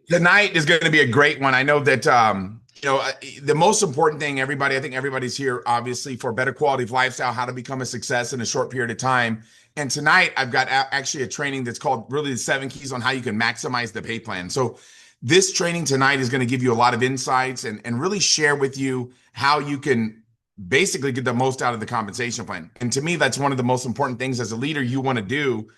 Tonight is going to be a great one. I know that the most important thing, everybody, I think everybody's here obviously for better quality of lifestyle, how to become a success in a short period of time. And tonight I've got actually a training that's called really the 7 keys on how you can maximize the pay plan. So this training tonight is going to give you a lot of insights and really share with you how you can basically get the most out of the compensation plan. And to me, that's one of the most important things as a leader you want to do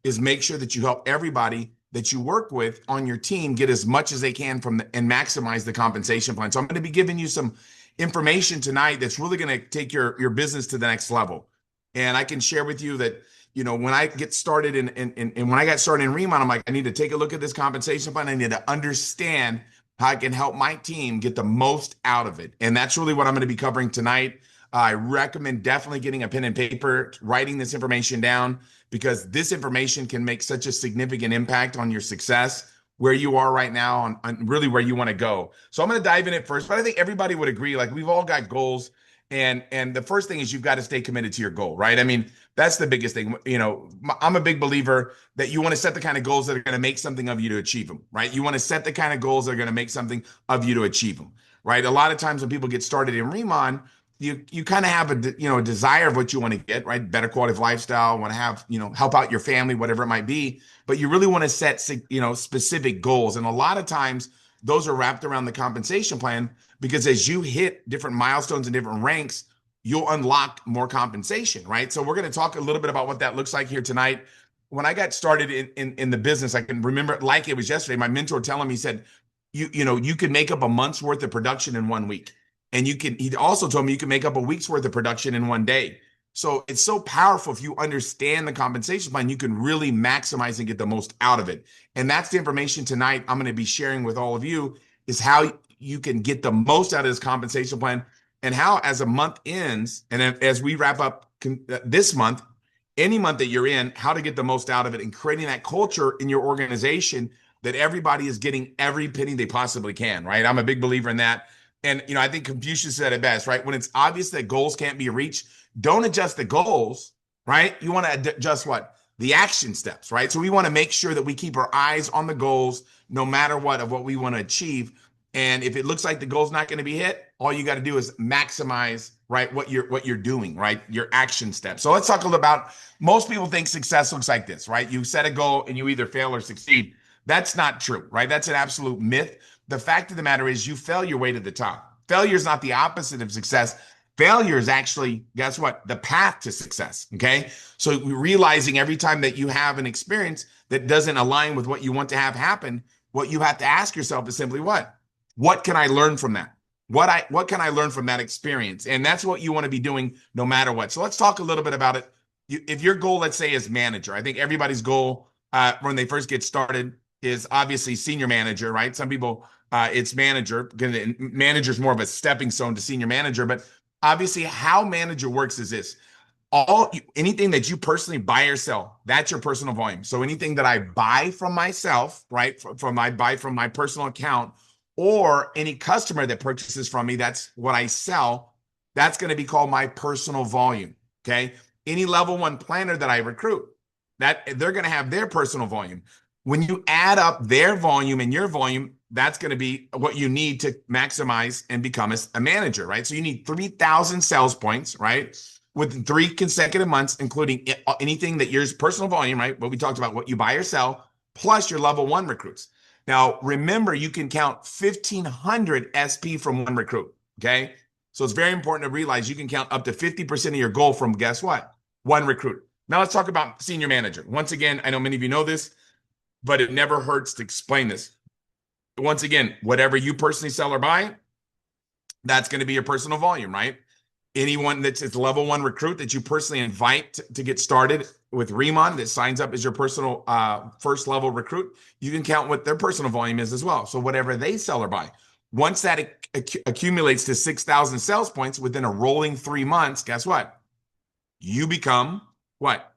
is make sure that you help everybody that you work with on your team get as much as they can and maximize the compensation plan. So I'm going to be giving you some information tonight that's really going to take your business to the next level. And I can share with you that, when I get started and when I got started in Riman, I'm like, I need to take a look at this compensation plan. I need to understand how I can help my team get the most out of it. And that's really what I'm going to be covering tonight. I recommend definitely getting a pen and paper, writing this information down, because this information can make such a significant impact on your success where you are right now on really where you want to go. So I'm going to dive in it first, but I think everybody would agree, like we've all got goals. And the first thing is you've got to stay committed to your goal, right? I mean, that's the biggest thing. I'm a big believer that you want to set the kind of goals that are going to make something of you to achieve them, right? You want to set the kind of goals that are going to make something of you to achieve them, right? A lot of times when people get started in Reman, you kind of have a desire of what you want to get, right? Better quality of lifestyle, want to have, help out your family, whatever it might be, but you really want to set specific goals. And a lot of times those are wrapped around the compensation plan, because as you hit different milestones and different ranks, you'll unlock more compensation, right? So we're going to talk a little bit about what that looks like here tonight. When I got started in the business, I can remember it like it was yesterday. My mentor telling me, he said, you could make up a month's worth of production in 1 week. And he also told me you can make up a week's worth of production in 1 day. So it's so powerful. If you understand the compensation plan, you can really maximize and get the most out of it. And that's the information tonight I'm going to be sharing with all of you, is how you can get the most out of this compensation plan, and how, as a month ends, and as we wrap up this month, any month that you're in, how to get the most out of it and creating that culture in your organization that everybody is getting every penny they possibly can, right? I'm a big believer in that. And, I think Confucius said it best, right? When it's obvious that goals can't be reached, don't adjust the goals, right? You want to adjust what? The action steps, right? So we want to make sure that we keep our eyes on the goals no matter what of what we want to achieve. And if it looks like the goal's not going to be hit, all you got to do is maximize, right, what you're doing, right? Your action steps. So let's talk a little about, most people think success looks like this, right? You set a goal and you either fail or succeed. That's not true, right? That's an absolute myth. The fact of the matter is you fail your way to the top. Failure is not the opposite of success. Failure is actually, guess what? The path to success. Okay. So realizing every time that you have an experience that doesn't align with what you want to have happen, what you have to ask yourself is simply what? What can I learn from that? What can I learn from that experience? And that's what you want to be doing no matter what. So let's talk a little bit about it. If your goal, let's say, is manager, I think everybody's goal when they first get started is obviously senior manager, right? Some people it's manager, because manager is more of a stepping stone to senior manager. But obviously, how manager works is this: anything that you personally buy or sell, that's your personal volume. So anything that I buy from myself, right, from I buy from my personal account, or any customer that purchases from me, that's what I sell. That's going to be called my personal volume. Okay. Any level one planner that I recruit, that they're going to have their personal volume. When you add up their volume and your volume, that's going to be what you need to maximize and become a manager, right? So you need 3,000 sales points, right? Within 3 consecutive months, including anything that yours personal volume, right? What we talked about, what you buy or sell, plus your level one recruits. Now, remember, you can count 1,500 SP from one recruit, okay? So it's very important to realize you can count up to 50% of your goal from, guess what? One recruit. Now let's talk about senior manager. Once again, I know many of you know this, but it never hurts to explain this. Once again, whatever you personally sell or buy, that's going to be your personal volume, right? Anyone that's a level one recruit that you personally invite to get started with Riman, that signs up as your personal first level recruit, you can count what their personal volume is as well. So whatever they sell or buy. Once that accumulates to 6,000 sales points within a rolling 3 months, guess what? You become what?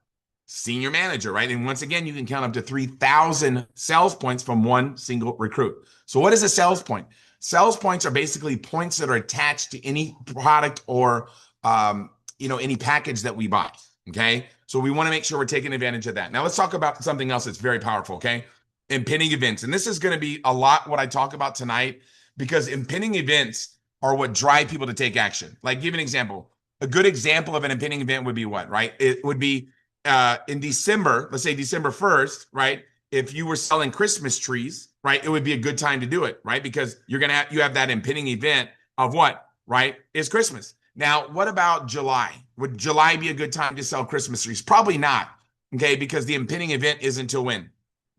Senior manager, right? And once again, you can count up to 3,000 sales points from one single recruit. So what is a sales point? Sales points are basically points that are attached to any product or any package that we buy. Okay. So we want to make sure we're taking advantage of that. Now let's talk about something else that's very powerful. Okay. impending events. And this is going to be a lot what I talk about tonight, because impending events are what drive people to take action. Like, give an example. A good example of an impending event would be what, right? It would be in December, let's say December 1st, right? If you were selling Christmas trees, right, it would be a good time to do it, right? Because you have that impending event of what, right? Is Christmas. Now, what about July? Would July be a good time to sell Christmas trees? Probably not. Okay, because the impending event isn't until when?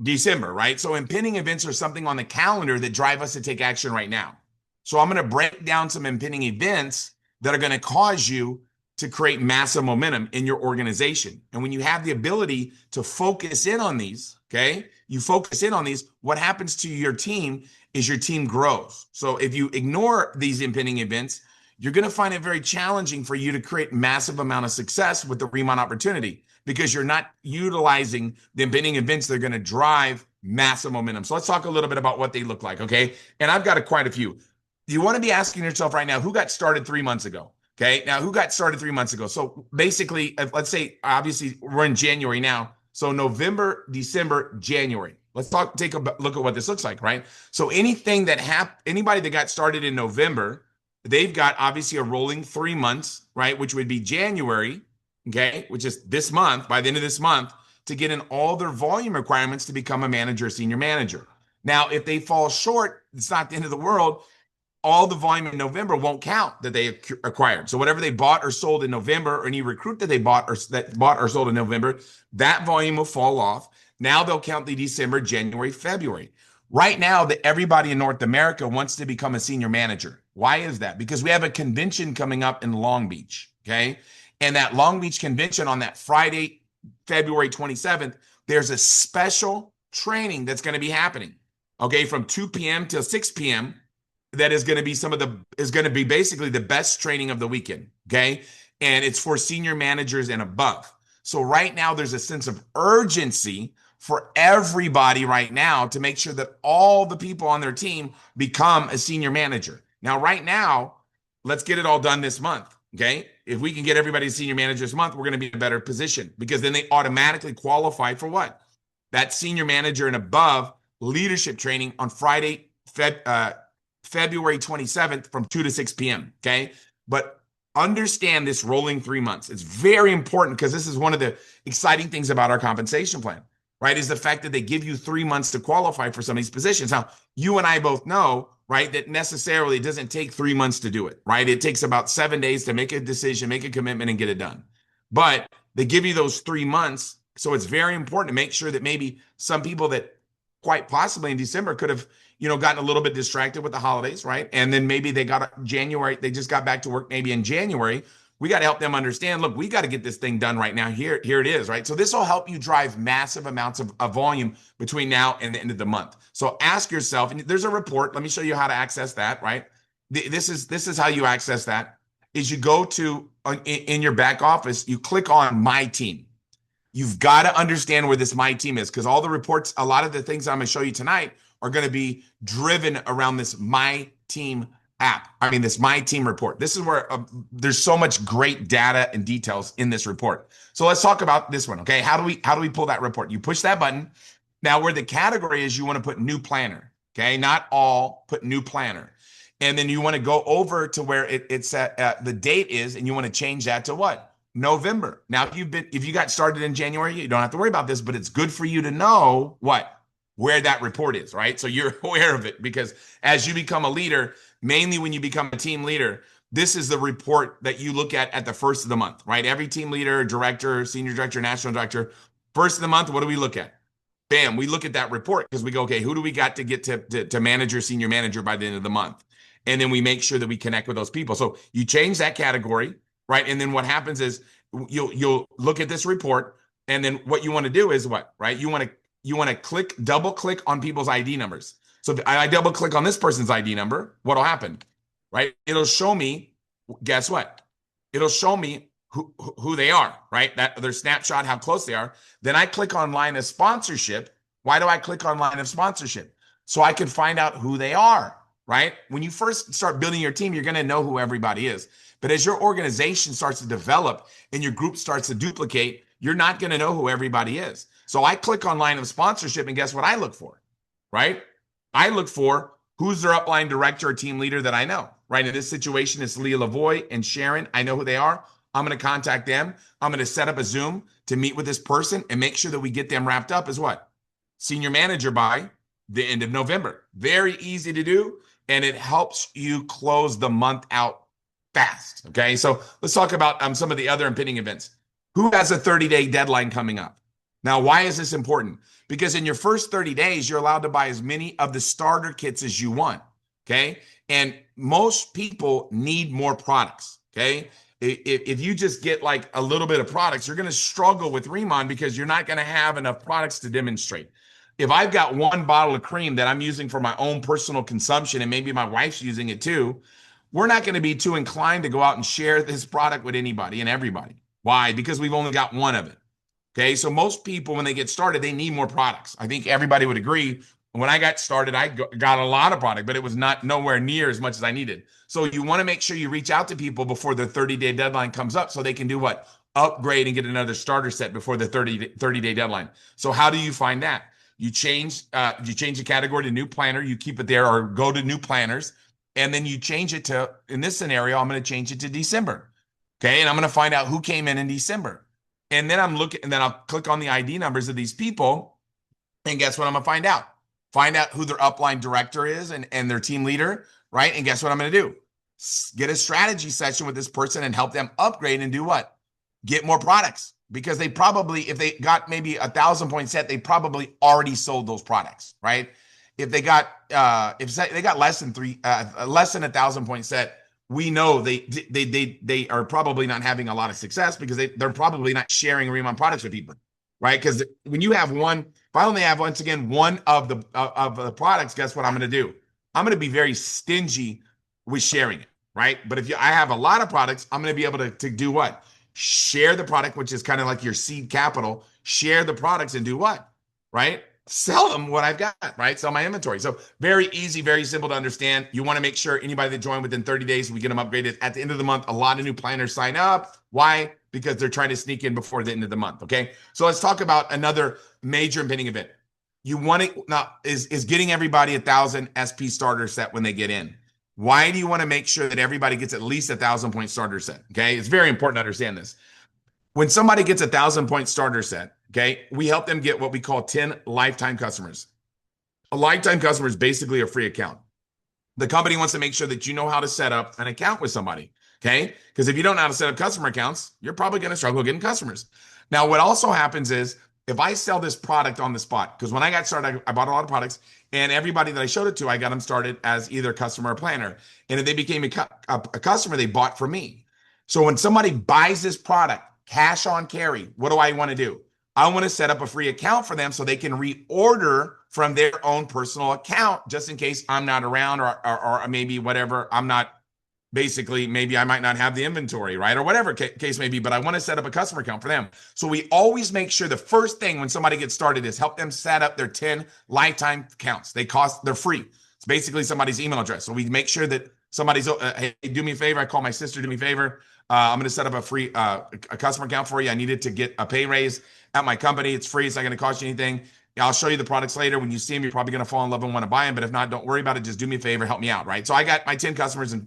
December, right? So impending events are something on the calendar that drive us to take action right now. So I'm going to break down some impending events that are going to cause you to create massive momentum in your organization. And when you have the ability to focus in on these, okay, you focus in on these, what happens to your team is your team grows. So if you ignore these impending events, you're going to find it very challenging for you to create massive amount of success with the Riman opportunity, because you're not utilizing the impending events that are going to drive massive momentum. So let's talk a little bit about what they look like, okay? And I've got quite a few. You want to be asking yourself right now, who got started 3 months ago? Okay, now who got started 3 months ago? So basically, let's say, obviously, we're in January now. So November, December, January. Let's take a look at what this looks like, right? So anything that anybody that got started in November, they've got obviously a rolling 3 months, right? Which would be January, okay, which is this month, by the end of this month, to get in all their volume requirements to become a manager, senior manager. Now, if they fall short, it's not the end of the world. All the volume in November won't count that they acquired. So whatever they bought or sold in November, or any recruit that they bought or sold in November, that volume will fall off. Now they'll count the December, January, February. Right now, everybody in North America wants to become a senior manager. Why is that? Because we have a convention coming up in Long Beach, okay? And that Long Beach convention on that Friday, February 27th, there's a special training that's going to be happening, okay, from 2 p.m. till 6 p.m. That is going to be basically the best training of the weekend, okay? And it's for senior managers and above. So right now there's a sense of urgency for everybody right now to make sure that all the people on their team become a senior manager. Now, right now, let's get it all done this month, okay? If we can get everybody a senior manager this month, we're going to be in a better position, because then they automatically qualify for what? That senior manager and above leadership training on Friday, February 27th from 2 to 6 p.m. Okay. But understand this rolling 3 months. It's very important, because this is one of the exciting things about our compensation plan, right? Is the fact that they give you 3 months to qualify for some of these positions. Now, you and I both know, right, that necessarily it doesn't take 3 months to do it, right? It takes about 7 days to make a decision, make a commitment, and get it done. But they give you those 3 months. So it's very important to make sure that maybe some people that quite possibly in December could have, gotten a little bit distracted with the holidays, right? And then maybe they they just got back to work maybe in January. We got to help them understand, look, we got to get this thing done right now. Here it is, right? So this will help you drive massive amounts of volume between now and the end of the month. So ask yourself, and there's a report. Let me show you how to access that, right? This is how you access that, is you go to, in your back office, you click on My Team. You've got to understand where this My Team is, because all the reports, a lot of the things I'm going to show you tonight are going to be driven around this My Team app. This My Team report. This is where there's so much great data and details in this report. So let's talk about this one, okay? How do we pull that report? You push that button. Now, where the category is, you want to put New Planner, okay? Not all, put New Planner. And then you want to go over to where it's at, the date is, and you want to change that to what? November. Now, if you got started in January, you don't have to worry about this, but it's good for you to know what? Where that report is, right? So you're aware of it, because as you become a leader, mainly when you become a team leader, this is the report that you look at the first of the month, right? Every team leader, director, senior director, national director, first of the month, what do we look at? Bam, we look at that report, because we go, okay, who do we got to get to manager, senior manager by the end of the month? And then we make sure that we connect with those people. So you change that category, right? And then what happens is you'll look at this report, and then what you want to do is what, right? You want to double click on people's ID numbers. So if I double click on this person's ID number, what'll happen, right? It'll show me, guess what? It'll show me who they are, right? That their snapshot, how close they are. Then I click on line of sponsorship. Why do I click on line of sponsorship? So I can find out who they are, right? When you first start building your team, you're going to know who everybody is. But as your organization starts to develop and your group starts to duplicate, you're not going to know who everybody is. So I click on line of sponsorship, and guess what I look for? right? I look for who's their upline director or team leader that I know, right? In this situation, it's Leah Lavoie and Sharon. I know who they are. I'm going to contact them. I'm going to set up a Zoom to meet with this person and make sure that we get them wrapped up as what? Senior manager by the end of November. Very easy to do, and it helps you close the month out fast. Okay, so let's talk about some of the other impending events. Who has a 30-day deadline coming up? Now, why is this important? Because in your first 30 days, you're allowed to buy as many of the starter kits as you want. Okay, and most people need more products. Okay, if you just get like a little bit of products, you're going to struggle with Riman because you're not going to have enough products to demonstrate. If I've got one bottle of cream that I'm using for my own personal consumption and maybe my wife's using it too, we're not going to be too inclined to go out and share this product with anybody and everybody. Why? Because we've only got one of it. Okay, so most people, when they get started, they need more products. I think everybody would agree. When I got started, I got a lot of product, but it was not nowhere near as much as I needed. So you want to make sure you reach out to people before the 30-day deadline comes up so they can do what? Upgrade and get another starter set before the 30-day deadline. So how do you find that? You change the category to new planner, you keep it there, or go to new planners, and then you change it to, in this scenario, I'm going to change it to December. Okay, and I'm going to find out who came in December. And then I'll click on the ID numbers of these people. And guess what I'm going to find out? Find out who their upline director is and their team leader, right? And guess what I'm going to do? Get a strategy session with this person and help them upgrade and do what? Get more products. Because they probably, if they got maybe 1,000-point set, they probably already sold those products, right? If they got less than 1,000-point set, we know they are probably not having a lot of success because they're probably not sharing Riman products with people, right? Because when you have one, if I only have once again one of the products, guess what I'm going to do? I'm going to be very stingy with sharing it, right? But if I have a lot of products, I'm going to be able to do what? Share the product, which is kind of like your seed capital. Share the products and do what, right? Sell them what I've got, right? Sell my inventory. So very easy, very simple to understand. You want to make sure anybody that joined within 30 days, we get them upgraded. At the end of the month, a lot of new planners sign up. Why? Because they're trying to sneak in before the end of the month, okay? So let's talk about another major impending event. You want to, now, is getting everybody 1,000 SP starter set when they get in. Why do you want to make sure that everybody gets at least 1,000-point starter set, okay? It's very important to understand this. When somebody gets 1,000-point starter set, okay, we help them get what we call 10 lifetime customers. A lifetime customer is basically a free account. The company wants to make sure that you know how to set up an account with somebody, okay? Because if you don't know how to set up customer accounts, you're probably going to struggle getting customers. Now, what also happens is if I sell this product on the spot, because when I got started, I bought a lot of products, and everybody that I showed it to, I got them started as either customer or planner. And if they became a customer, they bought from me. So when somebody buys this product, cash on carry, what do I want to do? I want to set up a free account for them so they can reorder from their own personal account, just in case I'm not around or maybe whatever, I'm not, basically, maybe I might not have the inventory, right? Or whatever case may be, but I want to set up a customer account for them. So we always make sure the first thing when somebody gets started is help them set up their 10 lifetime accounts. They're free. It's basically somebody's email address. So we make sure that somebody's, hey, do me a favor. I call my sister, do me a favor. I'm going to set up a free a customer account for you. I needed to get a pay raise at my company. It's free. It's not going to cost you anything. I'll show you the products later. When you see them, you're probably going to fall in love and want to buy them. But if not, don't worry about it. Just do me a favor. Help me out, right? So I got my 10 customers in,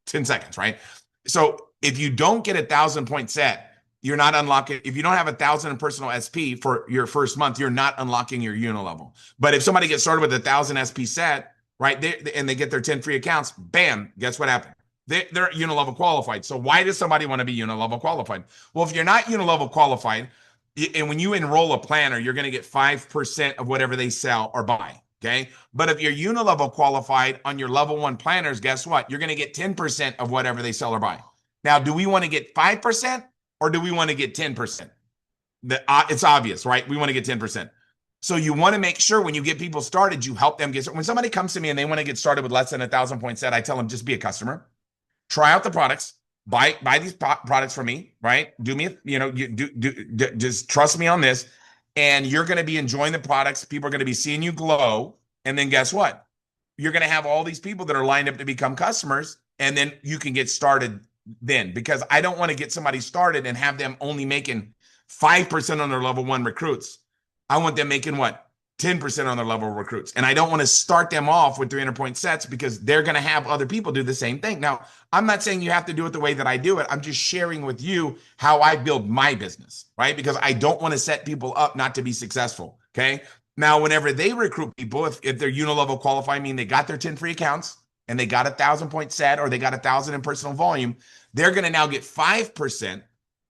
10 seconds, right? So if you don't get 1,000-point set, you're not unlocking. If you don't have 1,000 in personal SP for your first month, you're not unlocking your unilevel. But if somebody gets started with 1,000 SP set, right, and they get their 10 free accounts, bam, guess what happened? They're unilevel qualified. So why does somebody want to be unilevel qualified? Well, if you're not unilevel qualified, and when you enroll a planner, you're going to get 5% of whatever they sell or buy. Okay. But if you're unilevel qualified on your level 1 planners, guess what? You're going to get 10% of whatever they sell or buy. Now, do we want to get 5% or do we want to get 10%? It's obvious, right? We want to get 10%. So you want to make sure when you get people started, you help them get started. When somebody comes to me and they want to get started with less than 1,000-point set, I tell them just be a customer, try out the products, buy these products from me, right? Do me, just trust me on this. And you're going to be enjoying the products. People are going to be seeing you glow. And then guess what? You're going to have all these people that are lined up to become customers. And then you can get started then, because I don't want to get somebody started and have them only making 5% on their level 1 recruits. I want them making what? 10% on their level recruits. And I don't want to start them off with 300-point sets because they're going to have other people do the same thing. Now, I'm not saying you have to do it the way that I do it. I'm just sharing with you how I build my business, right? Because I don't want to set people up not to be successful, okay? Now, whenever they recruit people, if they're unilevel qualified, meaning they got their 10 free accounts and they got 1,000-point set or they got 1,000 in personal volume, they're going to now get 5%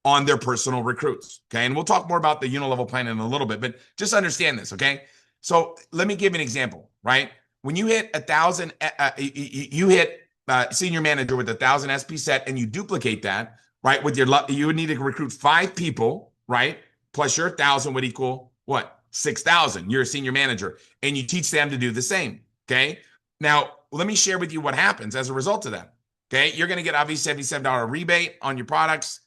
on their personal recruits, okay? And we'll talk more about the unilevel plan in a little bit, but just understand this, okay? So let me give you an example, right? When you hit 1,000, you hit senior manager with 1,000 SP set and you duplicate that, right? With you would need to recruit 5 people, right? Plus your 1,000 would equal what? 6,000. You're a senior manager and you teach them to do the same, okay? Now, let me share with you what happens as a result of that, okay? You're going to get obviously $77 rebate on your products,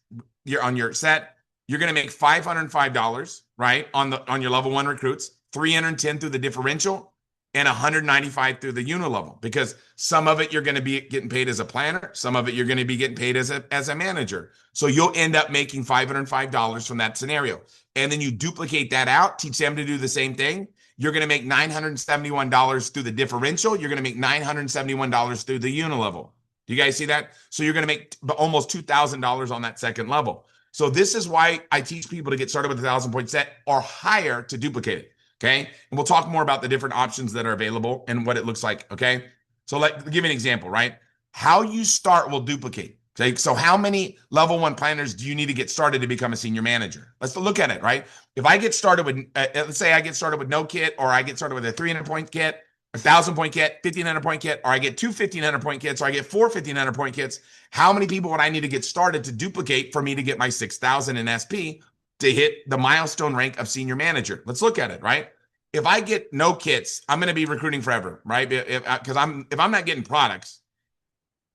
on your set. You're going to make $505, right? On your level 1 recruits. 310 through the differential and 195 through the unilevel, because some of it you're going to be getting paid as a planner, some of it you're going to be getting paid as a manager. So you'll end up making $505 from that scenario. And then you duplicate that out, teach them to do the same thing. You're going to make $971 through the differential. You're going to make $971 through the unilevel. Do you guys see that? So you're going to make almost $2,000 on that second level. So this is why I teach people to get started with 1,000-point set or higher to duplicate it. Okay. And we'll talk more about the different options that are available and what it looks like. Okay. So give you an example, right? How you start will duplicate. Okay. So how many level 1 planners do you need to get started to become a senior manager? Let's look at it, right? If I get started with, let's say I get started with no kit, or I get started with a 300-point kit, 1,000-point kit, 1,500-point kit, or I get 2 1,500-point kits, or I get 4 1,500-point kits, how many people would I need to get started to duplicate for me to get my 6,000 in SP to hit the milestone rank of senior manager? Let's look at it, right? If I get no kits, I'm going to be recruiting forever, right? Because if I'm not getting products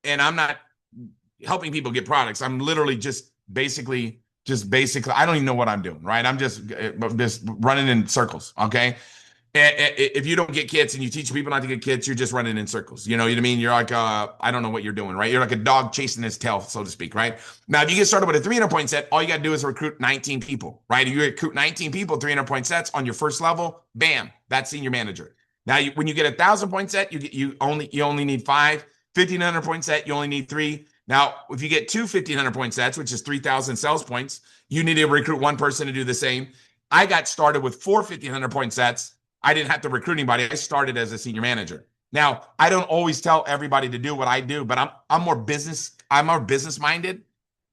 and I'm not helping people get products, I'm literally just basically, I don't even know what I'm doing, right? I'm just running in circles, okay? If you don't get kits and you teach people not to get kits, you're just running in circles. You know what I mean? You're like, I don't know what you're doing, right? You're like a dog chasing his tail, so to speak, right? Now, if you get started with a 300-point set, all you got to do is recruit 19 people, right? If you recruit 19 people, 300-point sets on your first level, bam, that's senior manager. Now, when you get 1,000-point set, you only need 5. 1,500-point set, you only need 3. Now, if you get 2 1,500-point sets, which is 3,000 sales points, you need to recruit 1 person to do the same. I got started with 4 1,500-point sets. I didn't have to recruit anybody. I started as a senior manager. Now, I don't always tell everybody to do what I do, but I'm more business minded,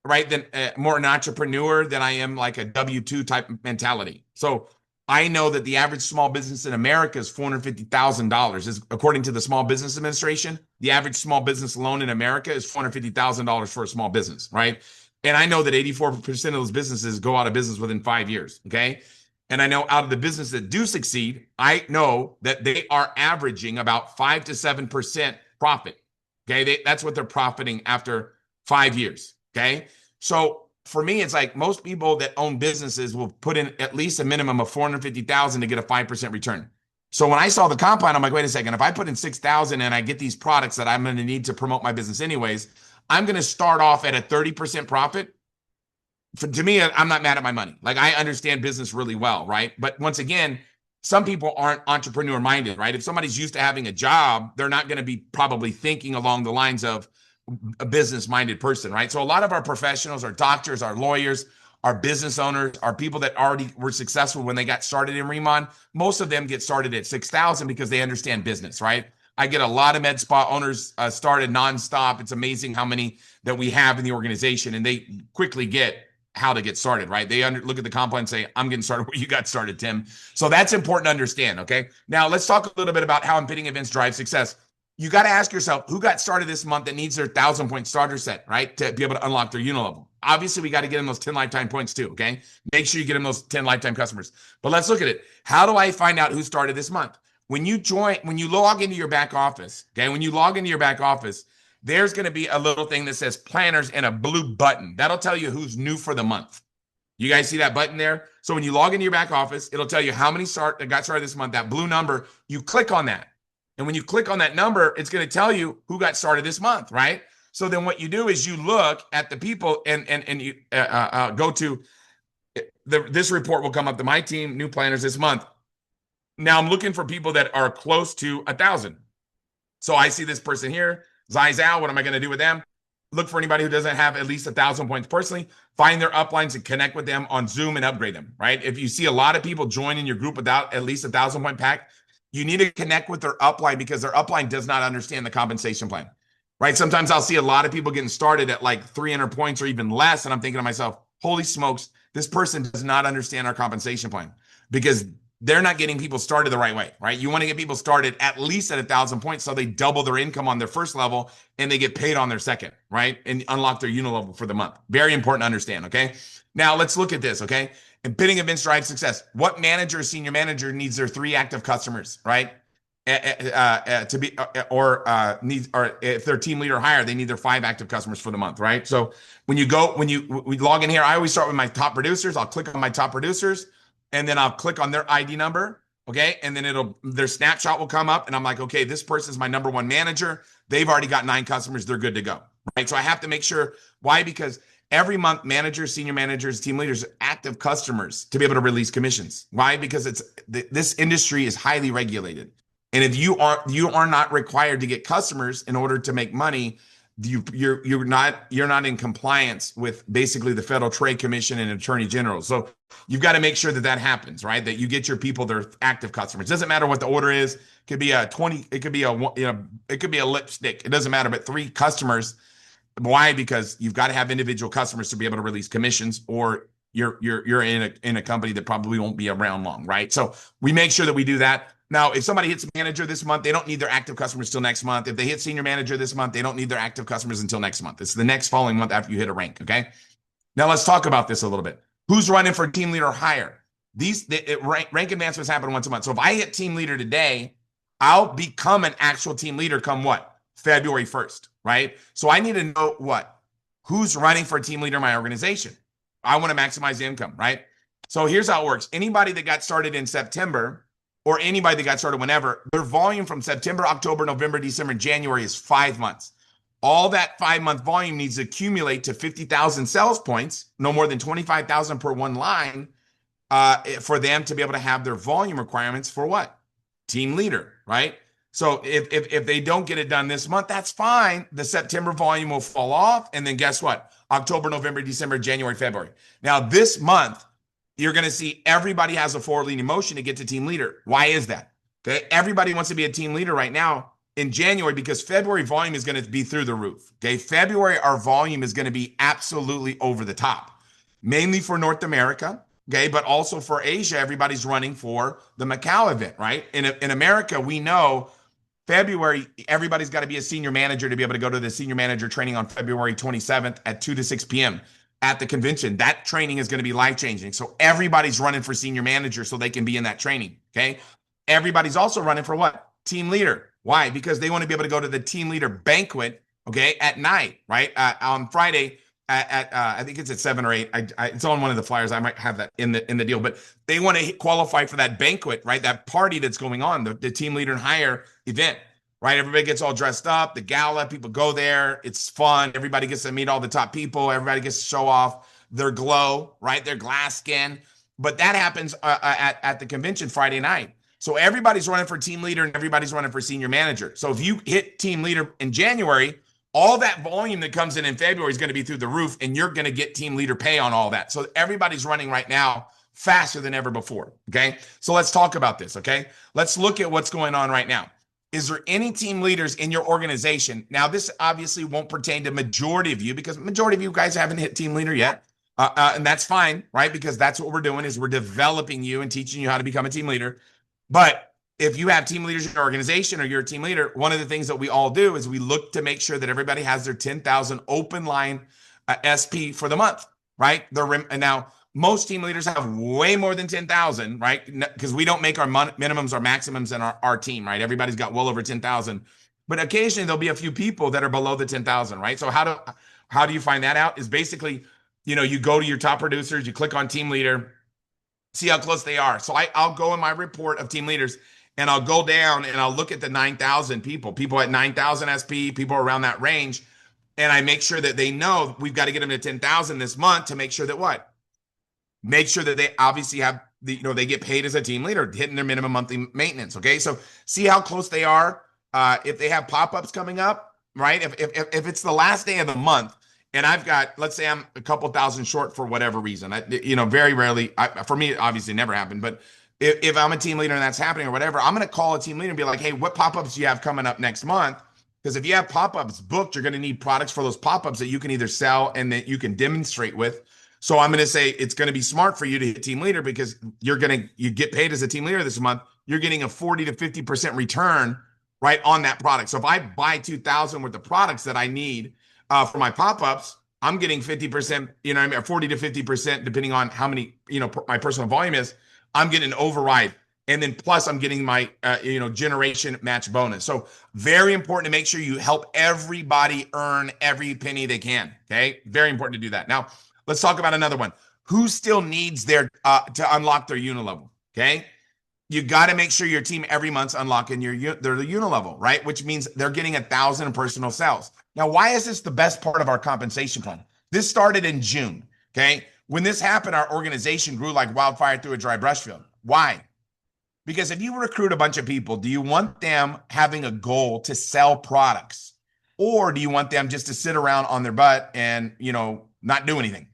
right? Than more an entrepreneur than I am like a W-2 type mentality. So I know that the average small business in America is $450,000. According to the Small Business Administration, the average small business loan in America is $450,000 for a small business, right? And I know that 84% of those businesses go out of business within 5 years, okay? And I know out of the business that do succeed, I know that they are averaging about 5 to 7% profit. Okay. That's what they're profiting after 5 years. Okay. So for me, it's like most people that own businesses will put in at least a minimum of 450,000 to get a 5% return. So when I saw the compound, I'm like, wait a second, if I put in 6,000 and I get these products that I'm going to need to promote my business anyways, I'm going to start off at a 30% profit. To me, I'm not mad at my money. Like, I understand business really well, right? But once again, some people aren't entrepreneur minded, right? If somebody's used to having a job, they're not going to be probably thinking along the lines of a business minded person, right? So a lot of our professionals, our doctors, our lawyers, our business owners, our people that already were successful when they got started in Riman, most of them get started at 6,000 because they understand business, right? I get a lot of med spa owners started nonstop. It's amazing how many that we have in the organization, and they quickly get how to get started, right? They look at the comp plan and say, I'm getting started where you got started, Tim. So that's important to understand, okay? Now, let's talk a little bit about how impending events drive success. You got to ask yourself, who got started this month that needs their 1,000-point starter set, right? To be able to unlock their unilevel. Obviously, we got to get them those 10 lifetime points too, okay? Make sure you get them those 10 lifetime customers. But let's look at it. How do I find out who started this month? When you log into your back office, okay? When you log into your back office, there's going to be a little thing that says planners and a blue button. That'll tell you who's new for the month. You guys see that button there? So when you log into your back office, it'll tell you how many got started this month, that blue number. You click on that. And when you click on that number, it's going to tell you who got started this month, right? So then what you do is you look at the people and you go to this report will come up to my team, new planners this month. Now I'm looking for people that are close to 1,000. So I see this person here, Zizal. What am I going to do with them? Look for anybody who doesn't have at least 1,000 points personally. Find their uplines and connect with them on Zoom and upgrade them, right? If you see a lot of people joining your group without at least 1,000 point pack, you need to connect with their upline because their upline does not understand the compensation plan, right? Sometimes I'll see a lot of people getting started at like 300 points or even less. And I'm thinking to myself, holy smokes, this person does not understand our compensation plan because they're not getting people started the right way, right? You want to get people started at least at 1,000 points so they double their income on their first level and they get paid on their second, right? And unlock their unit level for the month. Very important to understand, okay? Now let's look at this, okay? And bidding events drive success. What manager or senior manager needs their 3 active customers, right? To be needs, or if they're team leader higher, they need their 5 active customers for the month, right? So when we log in here, I always start with my top producers. I'll click on my top producers and then I'll click on their ID number. Okay. And then their snapshot will come up and I'm like, okay, this person's my number 1 manager. They've already got 9 customers. They're good to go. Right. So I have to make sure why, because every month managers, senior managers, team leaders, active customers to be able to release commissions. Why? Because this industry is highly regulated. And if you are not required to get customers in order to make money, you're not in compliance with basically the Federal Trade Commission and Attorney General. So you've got to make sure that happens, right? That you get your people their active customers. It doesn't matter what the order is. It could be a 20. It could be it could be a lipstick. It doesn't matter. But 3 customers. Why? Because you've got to have individual customers to be able to release commissions, or you're in a company that probably won't be around long, right? So we make sure that we do that. Now, if somebody hits manager this month, they don't need their active customers till next month. If they hit senior manager this month, they don't need their active customers until next month. It's the next following month after you hit a rank, okay? Now, let's talk about this a little bit. Who's running for team leader higher? Rank advancements happen once a month. So if I hit team leader today, I'll become an actual team leader come what? February 1st, right? So I need to know what? Who's running for team leader in my organization? I want to maximize the income, right? So here's how it works. Anybody that got started in September, or anybody that got started whenever, their volume from September, October, November, December, January is 5 months. All that 5-month volume needs to accumulate to 50,000 sales points, no more than 25,000 per one line, for them to be able to have their volume requirements for what? Team leader, right? So if they don't get it done this month, that's fine. The September volume will fall off. And then guess what? October, November, December, January, February. Now this month, you're going to see everybody has a forward-leaning motion to get to team leader. Why is that? Okay. Everybody wants to be a team leader right now in January because February volume is going to be through the roof. Okay. February, our volume is going to be absolutely over the top, mainly for North America. Okay. But also for Asia, everybody's running for the Macau event, right? In America, we know February, everybody's got to be a senior manager to be able to go to the senior manager training on February 27th at 2 to 6 p.m. at the convention. That training is going to be life-changing. So everybody's running for senior manager so they can be in that training, okay? Everybody's also running for what? Team leader. Why? Because they want to be able to go to the team leader banquet, okay, at night, right? On Friday at I think it's at 7 or 8. It's on one of the flyers. I might have that in the deal, but they want to qualify for that banquet, right? That party that's going on, the team leader and higher event, right? Everybody gets all dressed up, the gala, people go there. It's fun. Everybody gets to meet all the top people. Everybody gets to show off their glow, right? Their glass skin. But that happens at the convention Friday night. So everybody's running for team leader and everybody's running for senior manager. So if you hit team leader in January, all that volume that comes in February is going to be through the roof and you're going to get team leader pay on all that. So everybody's running right now faster than ever before. Okay. So let's talk about this. Okay. Let's look at what's going on right now. Is there any team leaders in your organization? Now, this obviously won't pertain to majority of you because majority of you guys haven't hit team leader yet. And that's fine, right? Because that's what we're doing is we're developing you and teaching you how to become a team leader. But if you have team leaders in your organization or you're a team leader, one of the things that we all do is we look to make sure that everybody has their 10,000 open line SP for the month, right? And now most team leaders have way more than 10,000, right? Because we don't make our minimums or maximums in our team, right? Everybody's got well over 10,000, but occasionally there'll be a few people that are below the 10,000, right? So how do you find that out? Is basically, you go to your top producers, you click on team leader, see how close they are. So I'll go in my report of team leaders and I'll go down and I'll look at the 9,000 people at 9,000 SP, people around that range. And I make sure that they know we've got to get them to 10,000 this month to make sure that what? Make sure that they obviously have they get paid as a team leader, hitting their minimum monthly maintenance. Okay, so see how close they are. If they have pop-ups coming up, right? If it's the last day of the month, and I've got, let's say I'm a couple thousand short for whatever reason, very rarely, for me, it obviously never happened, but if I'm a team leader and that's happening or whatever, I'm going to call a team leader and be like, hey, what pop-ups do you have coming up next month? Because if you have pop-ups booked, you're going to need products for those pop-ups that you can either sell and that you can demonstrate with. So I'm going to say it's going to be smart for you to hit team leader because you get paid as a team leader this month. You're getting a 40 to 50% return right on that product. So if I buy 2,000 worth of products that I need for my pop-ups, I'm getting 50%, 40 to 50%, depending on how many, my personal volume is. I'm getting an override. And then plus I'm getting my, generation match bonus. So very important to make sure you help everybody earn every penny they can. Okay. Very important to do that. Now let's talk about another one. Who still needs their, to unlock their unilevel? Okay. You got to make sure your team every month's unlocking their unilevel, right? Which means they're getting 1,000 in personal sales. Now, why is this the best part of our compensation plan? This started in June. Okay. When this happened, our organization grew like wildfire through a dry brush field. Why? Because if you recruit a bunch of people, do you want them having a goal to sell products? Or do you want them just to sit around on their butt and, not do anything?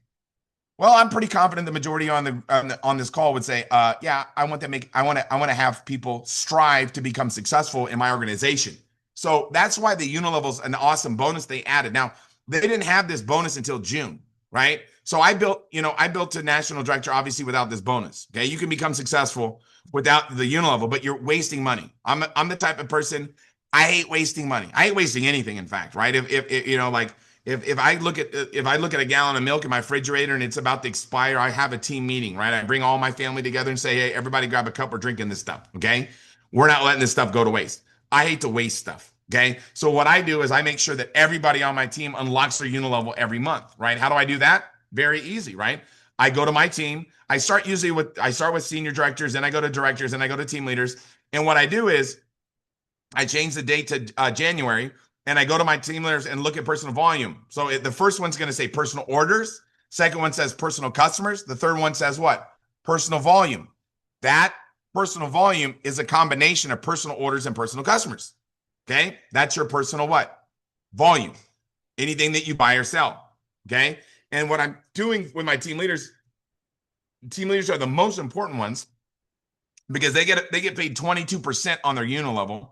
Well, I'm pretty confident the majority on this call would say, yeah, I want to have people strive to become successful in my organization. So that's why the Unilevel's an awesome bonus they added. Now, they didn't have this bonus until June, right? So I built a national director, obviously, without this bonus. Okay, you can become successful without the Unilevel, but you're wasting money. I'm the type of person, I hate wasting money. I hate wasting anything, in fact, right? If I look at a gallon of milk in my refrigerator and it's about to expire, I have a team meeting, right? I bring all my family together and say, hey, everybody grab a cup. We're drinking this stuff, okay? We're not letting this stuff go to waste. I hate to waste stuff, okay? So what I do is I make sure that everybody on my team unlocks their Unilevel every month, right? How do I do that? Very easy, right? I go to my team. I start with senior directors, then I go to directors, and I go to team leaders. And what I do is I change the date to January, and I go to my team leaders and look at personal volume. So the first one's going to say personal orders. Second one says personal customers. The third one says what? Personal volume. That personal volume is a combination of personal orders and personal customers. Okay? That's your personal what? Volume. Anything that you buy or sell. Okay? And what I'm doing with my team leaders are the most important ones because they get paid 22% on their Unilevel.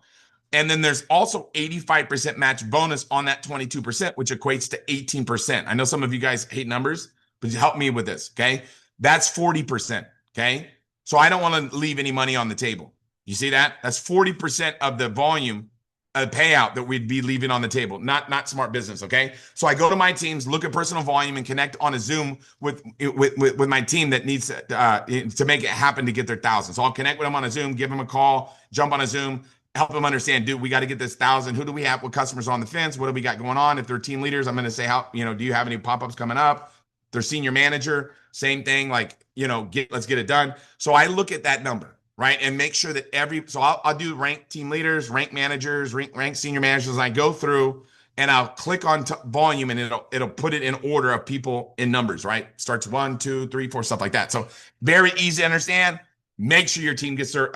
And then there's also 85% match bonus on that 22%, which equates to 18%. I know some of you guys hate numbers, but help me with this, okay? That's 40%, okay? So I don't want to leave any money on the table. You see that? That's 40% of the volume payout that we'd be leaving on the table. Not smart business, okay? So I go to my teams, look at personal volume, and connect on a Zoom with my team that needs to make it happen to get their 1,000. So I'll connect with them on a Zoom, give them a call, jump on a Zoom, help them understand, dude, we got to get this 1,000. Who do we have with customers on the fence? What do we got going on? If they're team leaders, I'm going to say, do you have any pop-ups coming up? Their senior manager, same thing, let's get it done. So I look at that number, right? And make sure that I'll do rank team leaders, rank managers, rank senior managers. And I go through and I'll click on volume and it'll put it in order of people in numbers, right? Starts 1, 2, 3, 4, stuff like that. So very easy to understand. Make sure your team gets their,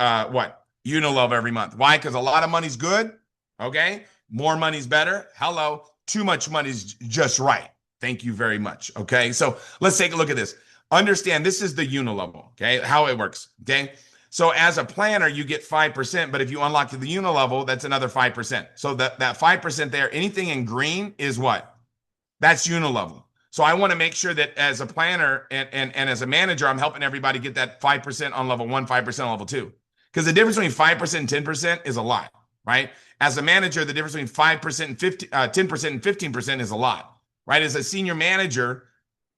Unilevel every month. Why? Because a lot of money's good. Okay. More money's better. Hello. Too much money's just right. Thank you very much. Okay. So let's take a look at this. Understand this is the Unilevel. Okay. How it works. Okay. So as a planner, you get 5%, but if you unlock the Unilevel, that's another 5%. So that 5% there, anything in green is what? That's Unilevel. So I want to make sure that as a planner and as a manager, I'm helping everybody get that 5% on level 1, 5% on level 2. Because the difference between 5% and 10% is a lot, right? As a manager, the difference between 5% and 10% and 15% is a lot, right? As a senior manager,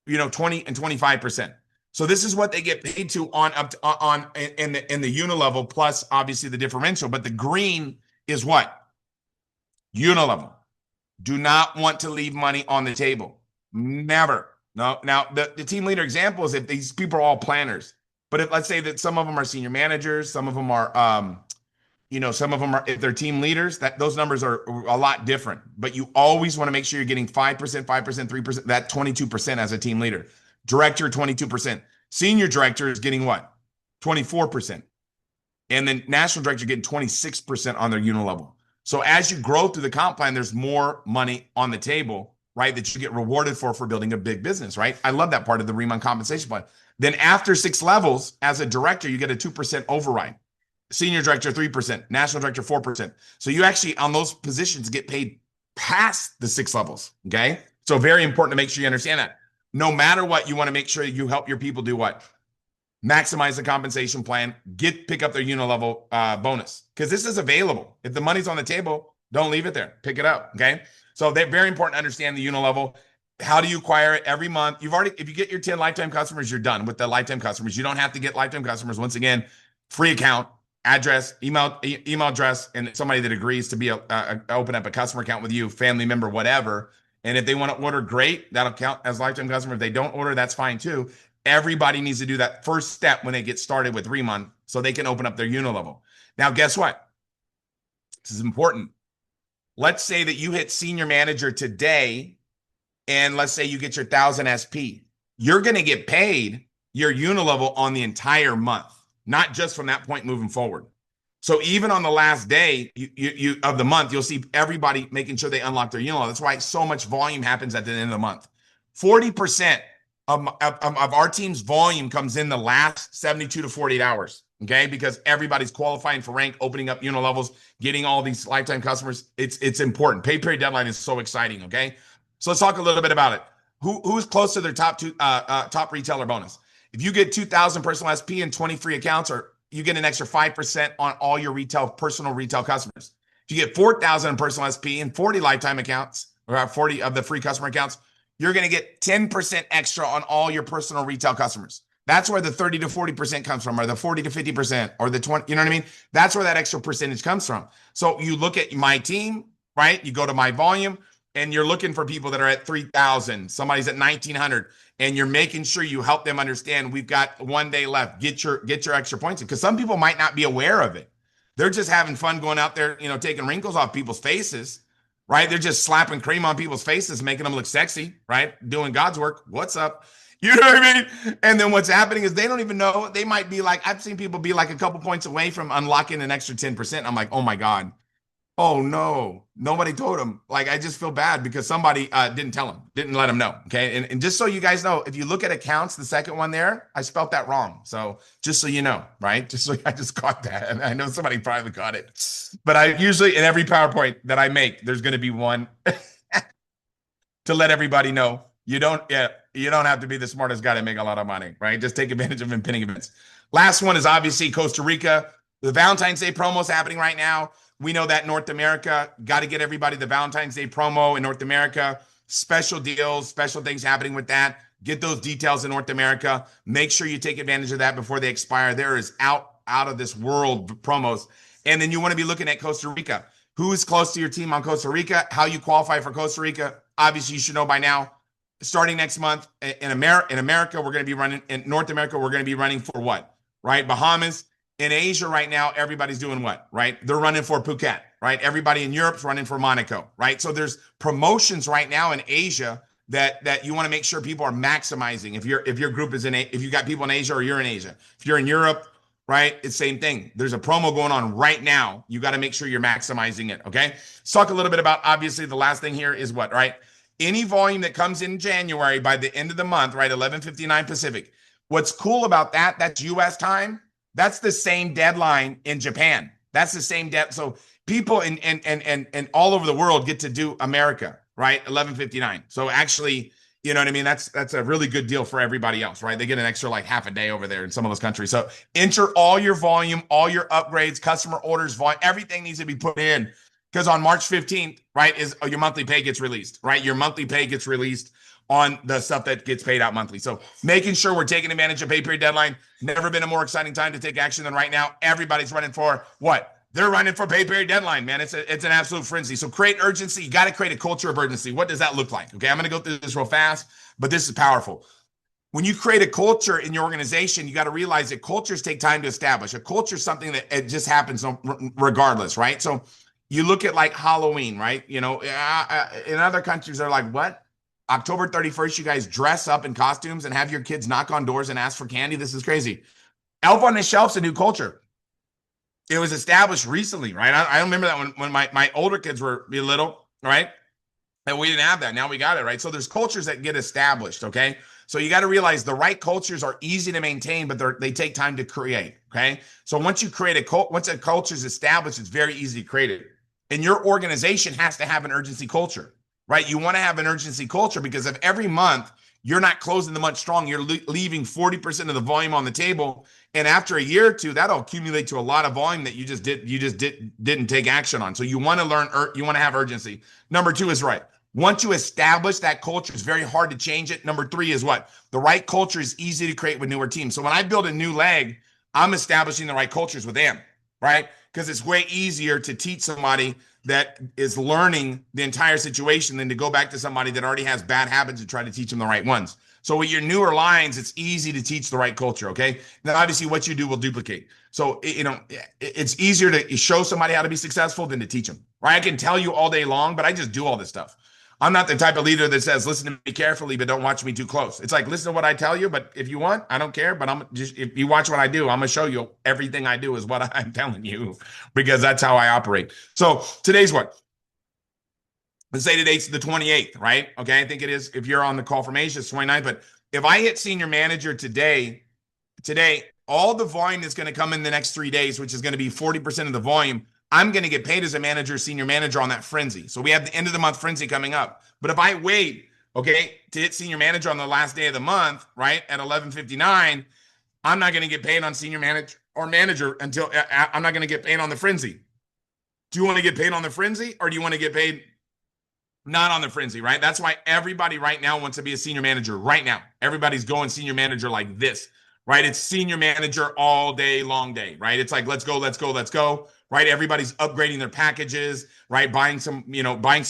20 and 25%. So this is what they get paid to in the Unilevel plus obviously the differential. But the green is what? Unilevel. Do not want to leave money on the table. Never. No. Now the team leader example is if these people are all planners. But if let's say that some of them are senior managers, some of them are, if they're team leaders, that those numbers are a lot different. But you always want to make sure you're getting 5%, 5%, 3%, that 22% as a team leader. Director, 22%. Senior director is getting what? 24%. And then national director getting 26% on their unit level. So as you grow through the comp plan, there's more money on the table, right? That you get rewarded for building a big business, right? I love that part of the Riman compensation plan. Then after 6 levels, as a director, you get a 2% override. Senior director, 3%, national director, 4%. So you actually, on those positions, get paid past the 6 levels, okay? So very important to make sure you understand that. No matter what, you want to make sure you help your people do what? Maximize the compensation plan, pick up their unit level bonus, because this is available. If the money's on the table, don't leave it there. Pick it up, okay? So they're very important to understand the unit level. How do you acquire it every month? If you get your 10 lifetime customers, you're done with the lifetime customers. You don't have to get lifetime customers. Once again, free account, address, email address, and somebody that agrees to open up a customer account with you, family member, whatever. And if they want to order, great, that'll count as lifetime customer. If they don't order, that's fine too. Everybody needs to do that first step when they get started with Riman so they can open up their unit level. Now, guess what? This is important. Let's say that you hit senior manager today, and let's say you get your 1,000 SP. You're going to get paid your unit level on the entire month, not just from that point moving forward. So even on the last day of the month, you'll see everybody making sure they unlock their unit level. That's why so much volume happens at the end of the month. 40% of our team's volume comes in the last 72 to 48 hours, okay? Because everybody's qualifying for rank, opening up unit levels, getting all these lifetime customers. It's important. Pay period deadline is so exciting, okay? So let's talk a little bit about it. Who's close to their top retailer bonus? If you get 2,000 personal SP and 20 free accounts, or you get an extra 5% on all your personal retail customers. If you get 4,000 personal SP and 40 lifetime accounts, or 40 of the free customer accounts, you're going to get 10% extra on all your personal retail customers. That's where the 30 to 40% comes from, or the 40 to 50%, or the 20, you know what I mean? That's where that extra percentage comes from. So you look at my team, right? You go to my volume, and you're looking for people that are at 3,000, somebody's at 1,900, and you're making sure you help them understand we've got 1 day left. Get your extra points in, because some people might not be aware of it. They're just having fun going out there, taking wrinkles off people's faces, right? They're just slapping cream on people's faces, making them look sexy, right? Doing God's work. What's up? You know what I mean? And then what's happening is they don't even know. They might be like, I've seen people be like a couple points away from unlocking an extra 10%. I'm like, oh my God. Oh no, nobody told him. Like, I just feel bad because somebody didn't tell him, didn't let him know. Okay. And just so you guys know, if you look at accounts, the second one there, I spelt that wrong. So just so you know, right? I just caught that. And I know somebody probably caught it, but I usually, in every PowerPoint that I make, there's going to be one to let everybody know you don't have to be the smartest guy to make a lot of money, right? Just take advantage of impending events. Last one is obviously Costa Rica. The Valentine's Day promo is happening right now. We know that North America, got to get everybody the Valentine's Day promo in North America. Special deals, special things happening with that. Get those details in North America. Make sure you take advantage of that before they expire. There is out of this world promos. And then you want to be looking at Costa Rica. Who is close to your team on Costa Rica? How you qualify for Costa Rica? Obviously, you should know by now. Starting next month in America, we're going to be running. In North America, we're going to be running for what? Right? Bahamas. In Asia right now, everybody's doing what, right? They're running for Phuket, right? Everybody in Europe's running for Monaco, right? So there's promotions right now in Asia that you want to make sure people are maximizing. If your group is if you got people in Asia or you're in Asia, if you're in Europe, right? It's same thing. There's a promo going on right now. You got to make sure you're maximizing it. Okay. Let's talk a little bit about, obviously the last thing here is what, right? Any volume that comes in January by the end of the month, right? 11:59 Pacific. What's cool about that? That's US time. That's the same deadline in Japan. That's the same So people in all over the world get to do America, right? 11:59. So actually, you know what I mean? That's a really good deal for everybody else, right? They get an extra like half a day over there in some of those countries. So enter all your volume, all your upgrades, customer orders, volume, everything needs to be put in, because on March 15th, right, your monthly pay gets released, right? Your monthly pay gets released on the stuff that gets paid out monthly. So making sure we're taking advantage of pay period deadline. Never been a more exciting time to take action than right now. Everybody's running for what? They're running for pay period deadline, man. It's an absolute frenzy. So create urgency. You got to create a culture of urgency. What does that look like? Okay, I'm going to go through this real fast, but this is powerful. When you create a culture in your organization, you got to realize that cultures take time to establish. A culture is something that it just happens regardless, right? So you look at like Halloween, right? In other countries, they're like, what? October 31st, you guys dress up in costumes and have your kids knock on doors and ask for candy. This is crazy. Elf on the Shelf's a new culture. It was established recently, right? I remember that when my older kids were little, right? And we didn't have that. Now we got it, right? So there's cultures that get established, okay? So you got to realize the right cultures are easy to maintain, but they take time to create, okay? So once you create once a culture is established, it's very easy to create it. And your organization has to have an urgency culture, right? You want to have an urgency culture because if every month you're not closing the month strong, you're leaving 40% of the volume on the table. And after a year or two, that'll accumulate to a lot of volume that you just didn't take action on. So you want to learn, you want to have urgency. Number two is right. Once you establish that culture, it's very hard to change it. Number three is what? The right culture is easy to create with newer teams. So when I build a new leg, I'm establishing the right cultures with them, right? Because it's way easier to teach somebody that is learning the entire situation than to go back to somebody that already has bad habits and try to teach them the right ones. So with your newer lines, it's easy to teach the right culture, okay? Then obviously what you do will duplicate. So, it's easier to show somebody how to be successful than to teach them, right? I can tell you all day long, but I just do all this stuff. I'm not the type of leader that says, listen to me carefully, but don't watch me too close. It's like, listen to what I tell you, but if you want, I don't care. But if you watch what I do, I'm going to show you everything I do is what I'm telling you, because that's how I operate. So today's what? Let's say today's the 28th, right? Okay. I think it is. If you're on the call from Asia, it's 29th. But if I hit senior manager today, all the volume that's going to come in the next 3 days, which is going to be 40% of the volume, I'm going to get paid as a manager, senior manager on that frenzy. So we have the end of the month frenzy coming up. But if I wait, okay, to hit senior manager on the last day of the month, right, at 11:59, I'm not going to get paid on senior manager or manager until I'm not going to get paid on the frenzy. Do you want to get paid on the frenzy, or do you want to get paid not on the frenzy, right? That's why everybody right now wants to be a senior manager right now. Everybody's going senior manager like this, right? It's senior manager all day, long day, right? It's like, let's go, let's go, let's go. Right? Everybody's upgrading their packages, right? Buying some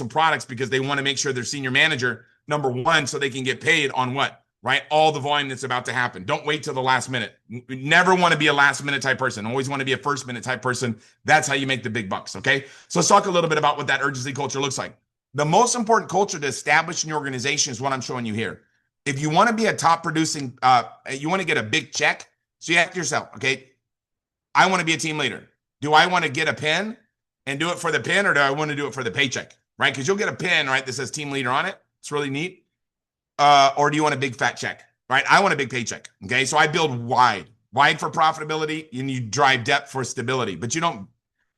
products because they want to make sure they're senior manager, number one, so they can get paid on what? Right? All the volume that's about to happen. Don't wait till the last minute. Never want to be a last minute type person. Always want to be a first minute type person. That's how you make the big bucks. Okay. So let's talk a little bit about what that urgency culture looks like. The most important culture to establish in your organization is what I'm showing you here. If you want to be a top producing, you want to get a big check. So you ask yourself, okay, I want to be a team leader. Do I want to get a pin and do it for the pin, or do I want to do it for the paycheck, right? Because you'll get a pin, right, that says team leader on it. It's really neat. Or do you want a big fat check, right? I want a big paycheck, okay? So I build wide for profitability, and you drive depth for stability. But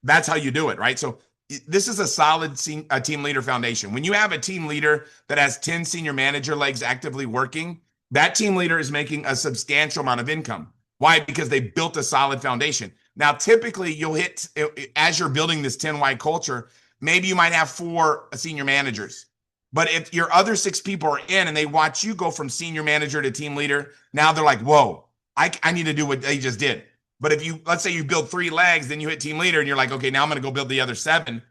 that's how you do it, right? So this is a solid team leader foundation. When you have a team leader that has 10 senior manager legs actively working, that team leader is making a substantial amount of income. Why? Because they built a solid foundation. Now, typically, you'll hit, as you're building this 10-wide culture, maybe you might have 4 senior managers. But if your other 6 people are in and they watch you go from senior manager to team leader, now they're like, whoa, I need to do what they just did. But if let's say you build 3 legs, then you hit team leader and you're like, okay, now I'm going to go build the other 7.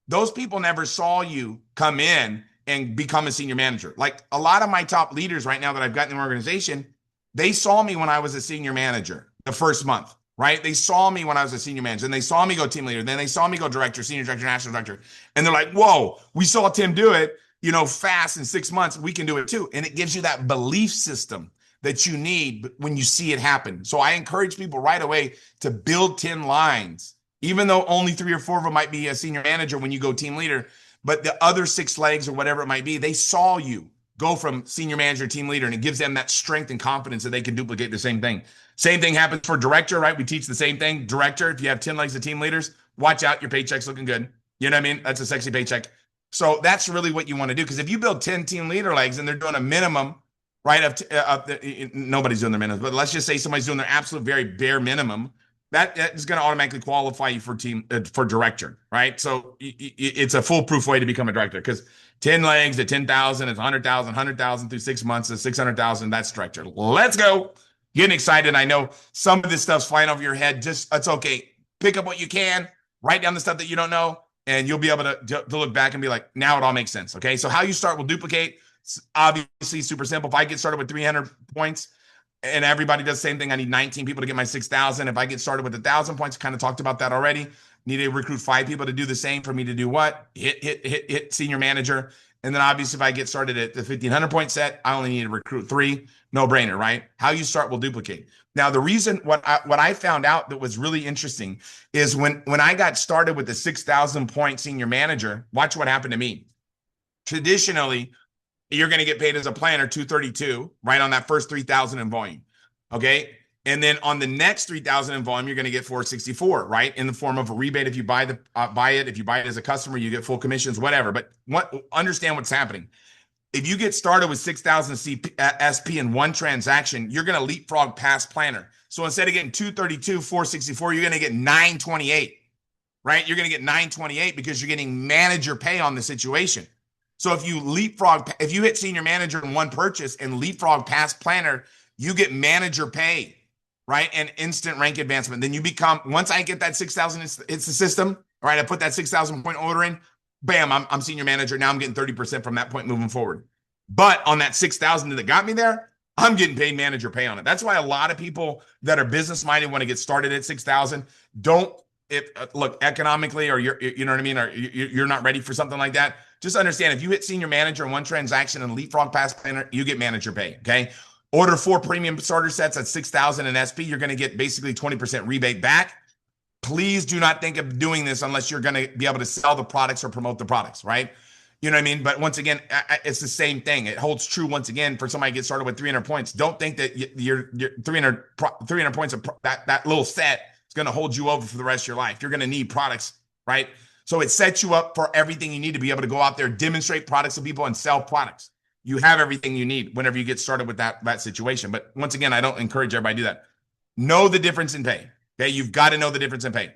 Those people never saw you come in and become a senior manager. Like a lot of my top leaders right now that I've got in the organization, they saw me when I was a senior manager the first month. Right? They saw me when I was a senior manager, and they saw me go team leader. Then they saw me go director, senior director, national director. And they're like, whoa, we saw Tim do it, fast in 6 months. We can do it too. And it gives you that belief system that you need when you see it happen. So I encourage people right away to build 10 lines, even though only 3 or 4 of them might be a senior manager when you go team leader, but the other 6 legs or whatever it might be, they saw you go from senior manager, team leader, and it gives them that strength and confidence that they can duplicate the same thing. Same thing happens for director, right? We teach the same thing. Director, if you have 10 legs of team leaders, watch out, your paycheck's looking good. You know what I mean? That's a sexy paycheck. So that's really what you want to do. Because if you build 10 team leader legs and they're doing a minimum, right, nobody's doing their minimum, but let's just say somebody's doing their absolute very bare minimum, that is going to automatically qualify you for director, right? So it's a foolproof way to become a director, because 10 legs at 10,000 is 100,000, 100,000 through 6 months is 600,000. That's director. Let's go. Getting excited. I know some of this stuff's flying over your head. It's okay. Pick up what you can, write down the stuff that you don't know, and you'll be able to look back and be like, now it all makes sense. Okay. So how you start will duplicate. It's obviously super simple. If I get started with 300 points and everybody does the same thing, I need 19 people to get my 6,000. If I get started with 1,000 points, kind of talked about that already. Need to recruit 5 people to do the same for me to do what? Hit senior manager. And then obviously if I get started at the 1,500 point set, I only need to recruit 3, no brainer, right? How you start will duplicate. Now, the reason what I found out that was really interesting is when I got started with the 6,000 point senior manager, watch what happened to me. Traditionally, you're going to get paid as a planner 232, right, on that first 3,000 in volume. Okay. And then on the next 3,000 in volume, you're going to get 464, right, in the form of a rebate. If you buy it, if you buy it as a customer, you get full commissions, whatever. But understand what's happening. If you get started with 6,000 SP in one transaction, you're going to leapfrog past planner. So instead of getting 232, 464, you're going to get 928, right? You're going to get 928 because you're getting manager pay on the situation. So if you hit senior manager in one purchase and leapfrog past planner, you get manager pay, right? And instant rank advancement. Then you become, once I get that 6,000, it's the system, right? I put that 6,000 point order in, bam, I'm senior manager. Now I'm getting 30% from that point moving forward. But on that 6,000 that got me there, I'm getting paid manager pay on it. That's why a lot of people that are business minded want to get started at 6,000 look economically, or you know what I mean, or you're not ready for something like that. Just understand, if you hit senior manager in one transaction and leapfrog past planner, you get manager pay. Okay. Order 4 premium starter sets at 6,000 in SP. You're going to get basically 20% rebate back. Please do not think of doing this unless you're going to be able to sell the products or promote the products, right? You know what I mean? But once again, it's the same thing. It holds true once again for somebody to get started with 300 points. Don't think that your 300 points of that little set is going to hold you over for the rest of your life. You're going to need products, right? So it sets you up for everything you need to be able to go out there, demonstrate products to people, and sell products. You have everything you need whenever you get started with that situation. But once again, I don't encourage everybody to do that. Know the difference in pay. Okay, you've got to know the difference in pay.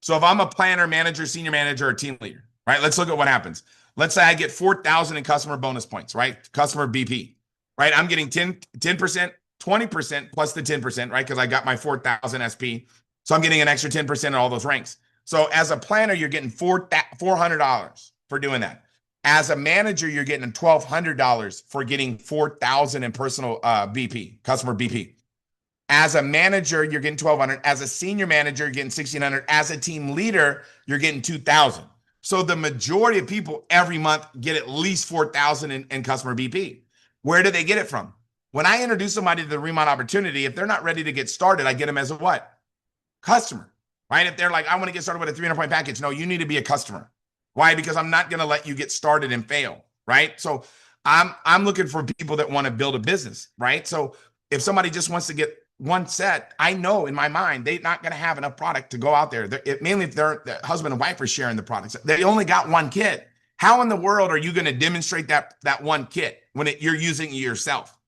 So if I'm a planner, manager, senior manager, or team leader, right? Let's look at what happens. Let's say I get 4,000 in customer bonus points, right? Customer BP, right? I'm getting 10%, 20% plus the 10%, right? Because I got my 4,000 SP. So I'm getting an extra 10% in all those ranks. So as a planner, you're getting $400 for doing that. As a manager, you're getting $1,200 for getting 4,000 in personal BP, customer BP. As a manager, you're getting 1,200. As a senior manager, you're getting 1,600. As a team leader, you're getting 2,000. So the majority of people every month get at least 4,000 in customer BP. Where do they get it from? When I introduce somebody to the Riman opportunity, if they're not ready to get started, I get them as a what? Customer, right? If they're like, I want to get started with a 300 point package. No, you need to be a customer. Why? Because I'm not going to let you get started and fail, right? So I'm looking for people that want to build a business, right? So if somebody just wants to get one set, I know in my mind they're not going to have enough product to go out there. Mainly if the husband and wife are sharing the products. They only got one kit. How in the world are you going to demonstrate that one kit when you're using it yourself,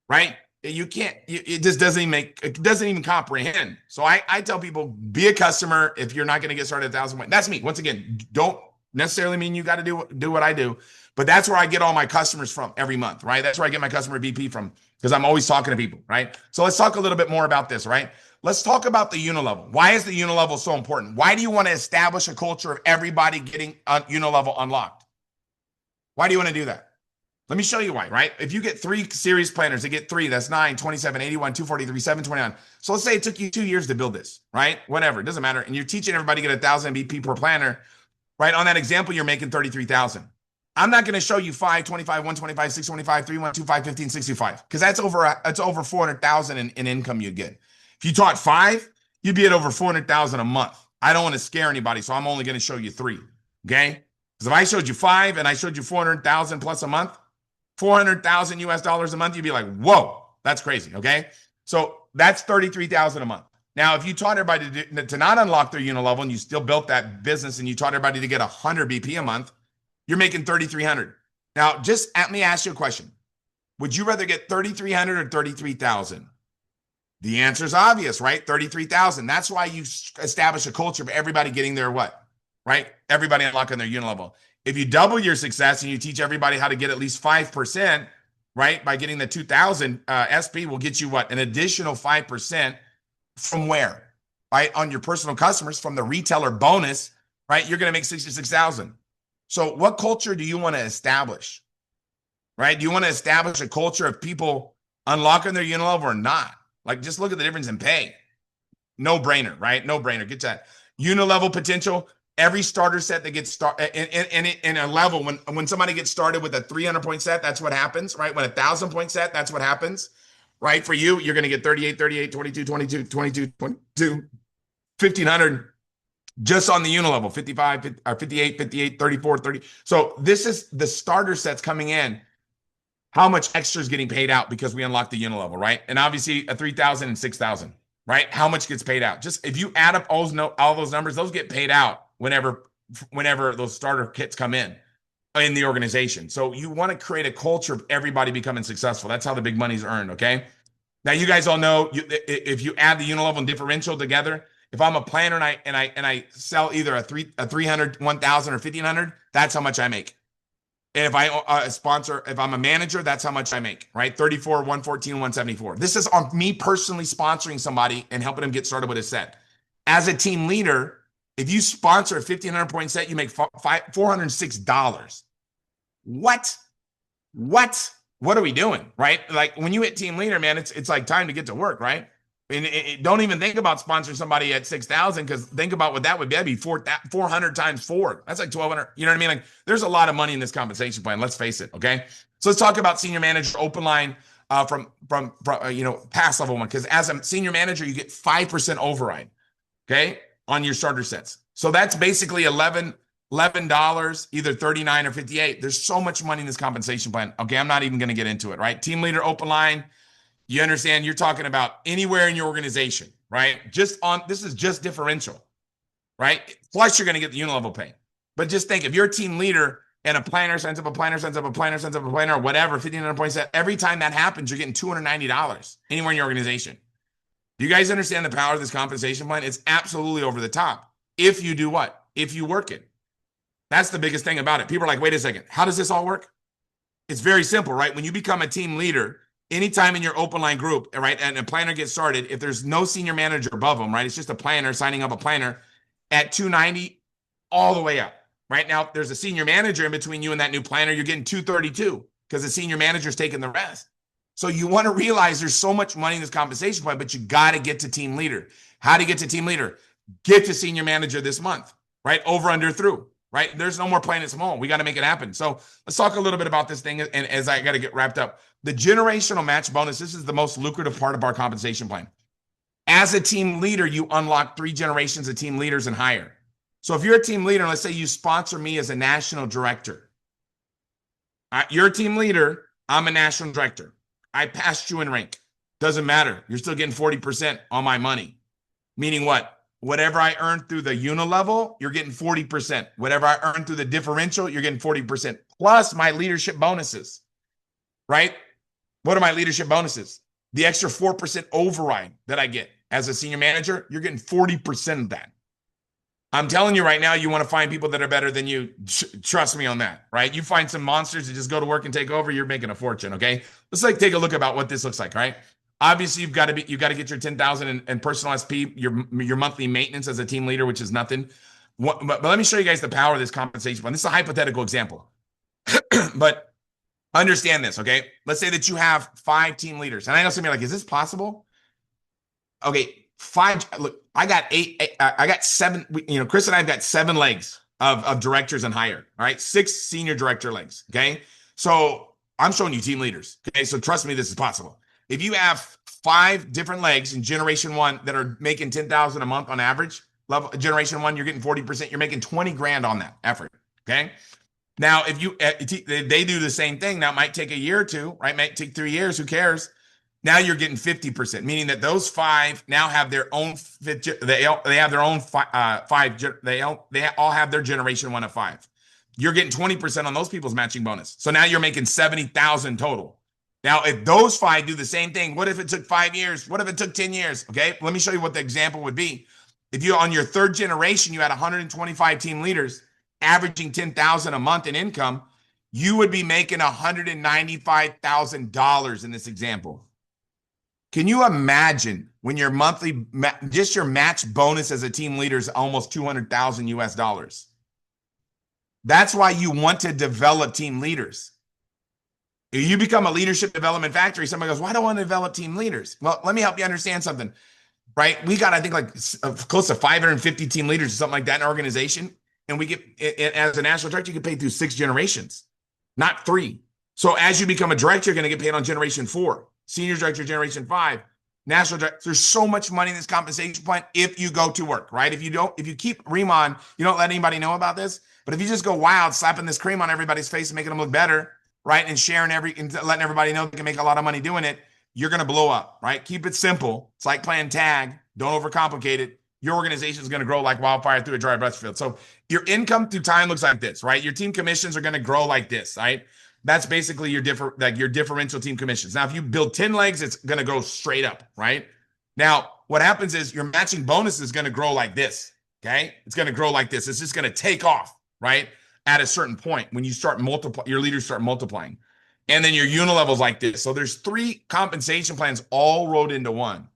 right? You can't. It just doesn't even comprehend. So I tell people, be a customer if you're not going to get started at 1,000 points. That's me. Once again, don't necessarily mean you got to do what I do, but that's where I get all my customers from every month, right? That's where I get my customer BP from, because I'm always talking to people, right? So let's talk a little bit more about this, right? Let's talk about the unilevel. Why is the unilevel so important? Why do you want to establish a culture of everybody getting unilevel unlocked? Why do you want to do that? Let me show you why, right? If you get 3 series planners, they get 3, that's 9, 27, 81, 243, 729. So let's say it took you 2 years to build this, right? Whatever, it doesn't matter. And you're teaching everybody to get 1,000 BP per planner, right? On that example, you're making 33,000. I'm not going to show you 5, 25, 125, 625, 3125, 15, 65, because that's over 400,000 in income you'd get. If you taught 5, you'd be at over 400,000 a month. I don't want to scare anybody, so I'm only going to show you 3. Okay? Because if I showed you 5 and I showed you 400,000 plus a month, 400,000 US dollars a month, you'd be like, whoa, that's crazy. Okay? So that's 33,000 a month. Now, if you taught everybody to not unlock their unilevel and you still built that business and you taught everybody to get 100 BP a month, you're making 3,300. Now, just let me ask you a question. Would you rather get 3,300 or 33,000? The answer is obvious, right? 33,000. That's why you establish a culture of everybody getting their what? Right? Everybody unlocking their unilevel. If you double your success and you teach everybody how to get at least 5%, right? By getting the 2,000 SP will get you what? An additional 5% from where? Right? On your personal customers from the retailer bonus, right? You're going to make 66,000. So what culture do you want to establish, right? Do you want to establish a culture of people unlocking their unilevel or not? Like, just look at the difference in pay. No brainer, right? No brainer. Get that. Unilevel potential. Every starter set that gets started in a level, when somebody gets started with a 300-point set, that's what happens, right? When a 1,000-point set, that's what happens, right? For you, you're going to get 38, 38, 22, 22, 22, 22, 1,500 just on the unilevel, 55, 50, 58, 58, 34, 30. So this is the starter sets coming in. How much extra is getting paid out because we unlocked the unilevel, right? And obviously a 3,000 and 6,000, right? How much gets paid out? Just if you add up all those numbers, those get paid out whenever those starter kits come in the organization. So you want to create a culture of everybody becoming successful. That's how the big money's earned, okay? Now you guys all know if you add the unilevel and differential together, if I'm a planner and I sell either a 300, 1,000 or 1,500, that's how much I make. And if I sponsor, if I'm a manager, that's how much I make, right? 34, 114, 174. This is on me personally sponsoring somebody and helping them get started with a set. As a team leader, if you sponsor a 1,500-point set, you make $406. What? What are we doing, right? Like when you hit team leader, man, it's like time to get to work, right? And don't even think about sponsoring somebody at 6,000 because think about what that would be. That'd be 400 times 4. That's like 1,200. You know what I mean? Like there's a lot of money in this compensation plan. Let's face it. Okay. So let's talk about senior manager open line from past level one. Because as a senior manager, you get 5% override. Okay, on your starter sets. So that's basically $11, either 39 or 58. There's so much money in this compensation plan. Okay, I'm not even going to get into it. Right, team leader open line. You understand, you're talking about anywhere in your organization, right? This is just differential, right? Plus you're going to get the unilevel pay. But just think, if you're a team leader and a planner sends up a planner, or whatever, 1,500 points, every time that happens, you're getting $290 anywhere in your organization. Do you guys understand the power of this compensation plan? It's absolutely over the top. If you do what? If you work it. That's the biggest thing about it. People are like, wait a second, how does this all work? It's very simple, right? When you become a team leader, anytime in your open line group, right, and a planner gets started, if there's no senior manager above them, right, it's just a planner signing up a planner at 290 all the way up. Right now, if there's a senior manager in between you and that new planner, you're getting 232 because the senior manager's taking the rest. So you want to realize there's so much money in this compensation plan, but you got to get to team leader. How to get to team leader? Get to senior manager this month, right? Over, under, through, right? There's no more playing it small. We got to make it happen. So let's talk a little bit about this thing. And as I got to get wrapped up, the generational match bonus, this is the most lucrative part of our compensation plan. As a team leader, you unlock 3 generations of team leaders and higher. So if you're a team leader, let's say you sponsor me as a national director. You're a team leader. I'm a national director. I passed you in rank. Doesn't matter. You're still getting 40% on my money. Meaning what? Whatever I earn through the unilevel, you're getting 40%. Whatever I earn through the differential, you're getting 40%. Plus my leadership bonuses, right? What are my leadership bonuses? The extra 4% override that I get as a senior manager, you're getting 40% of that. I'm telling you right now, you want to find people that are better than you. Trust me on that, right? You find some monsters that just go to work and take over, you're making a fortune, okay? Let's take a look about what this looks like, right? Obviously, you've got to get your 10,000 and personal SP, your monthly maintenance as a team leader, which is nothing. But let me show you guys the power of this compensation plan. This is a hypothetical example. But understand this, okay? Let's say that you have 5 team leaders. And I know some of you are like, is this possible? Okay, 5. Look, I got 8. I got 7. Chris and I have got 7 legs of directors and higher. All right, 6 senior director legs. Okay, so I'm showing you team leaders. Okay, so trust me, this is possible. If you have 5 different legs in generation 1 that are making 10,000 a month on average, level generation 1, you're getting 40%. You're making 20 grand on that effort. Okay. Now, if they do the same thing, now it might take a year or 2, right? Might take 3 years. Who cares? Now you're getting 50%, meaning that those 5 now have their own. They have their own 5. They all have their generation 1 of 5. You're getting 20% on those people's matching bonus. So now you're making 70,000 total. Now, if those 5 do the same thing, what if it took 5 years? What if it took 10 years? Okay, let me show you what the example would be. If you on your 3rd generation, you had 125 team leaders averaging 10,000 a month in income, you would be making $195,000 in this example. Can you imagine when your monthly, just your match bonus as a team leader is almost $200,000 US? That's why you want to develop team leaders. If you become a leadership development factory, somebody goes, why do I want to develop team leaders? Well, let me help you understand something, right? We got, I think, like close to 550 team leaders or something like that in our organization. and we get, as a national director, you get paid through 6 generations, not 3. So as you become a director, you're going to get paid on generation 4, senior director, generation 5, national director. There's so much money in this compensation plan if you go to work, right? If you keep Riman, you don't let anybody know about this, but if you just go wild, slapping this cream on everybody's face and making them look better, right? And and letting everybody know they can make a lot of money doing it, you're going to blow up, right? Keep it simple. It's like playing tag. Don't overcomplicate it. Your organization is going to grow like wildfire through a dry brush field. So your income through time looks like this, right? Your team commissions are going to grow like this, right? That's basically your differential team commissions. Now, if you build 10 legs, it's going to go straight up, right? Now, what happens is your matching bonus is going to grow like this, okay? It's going to grow like this. It's just going to take off, right? At a certain point when you start your leaders start multiplying. And then your unilevel's like this. So there's 3 compensation plans all rolled into one.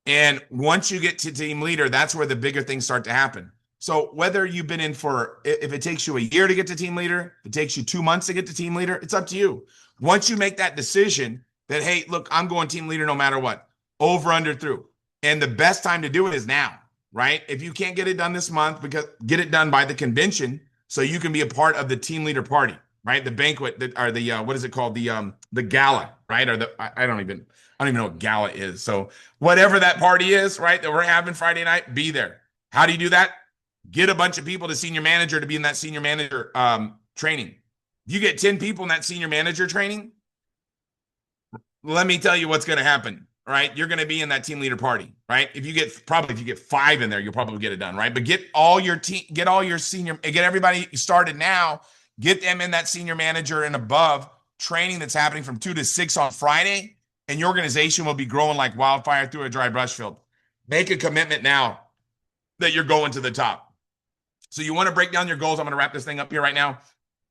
And once you get to team leader, that's where the bigger things start to happen. So whether you've been in if it takes you a year to get to team leader, if it takes you 2 months to get to team leader, it's up to you. Once you make that decision that, hey, look, I'm going team leader no matter what, over, under, through. And the best time to do it is now, right? If you can't get it done this month, get it done by the convention so you can be a part of the team leader party, right? The banquet or the what is it called? The gala, right? Or I don't even know what gala is. So whatever that party is, right, that we're having Friday night, be there. How do you do that? Get a bunch of people to senior manager to be in that senior manager training. If you get 10 people in that senior manager training, let me tell you what's going to happen, right? You're going to be in that team leader party, right? If you get 5 in there, you'll probably get it done, right? But get everybody started now, get them in that senior manager and above training that's happening from 2 to 6 on Friday, and your organization will be growing like wildfire through a dry brush field. Make a commitment now that you're going to the top. So you want to break down your goals. I'm going to wrap this thing up here right now.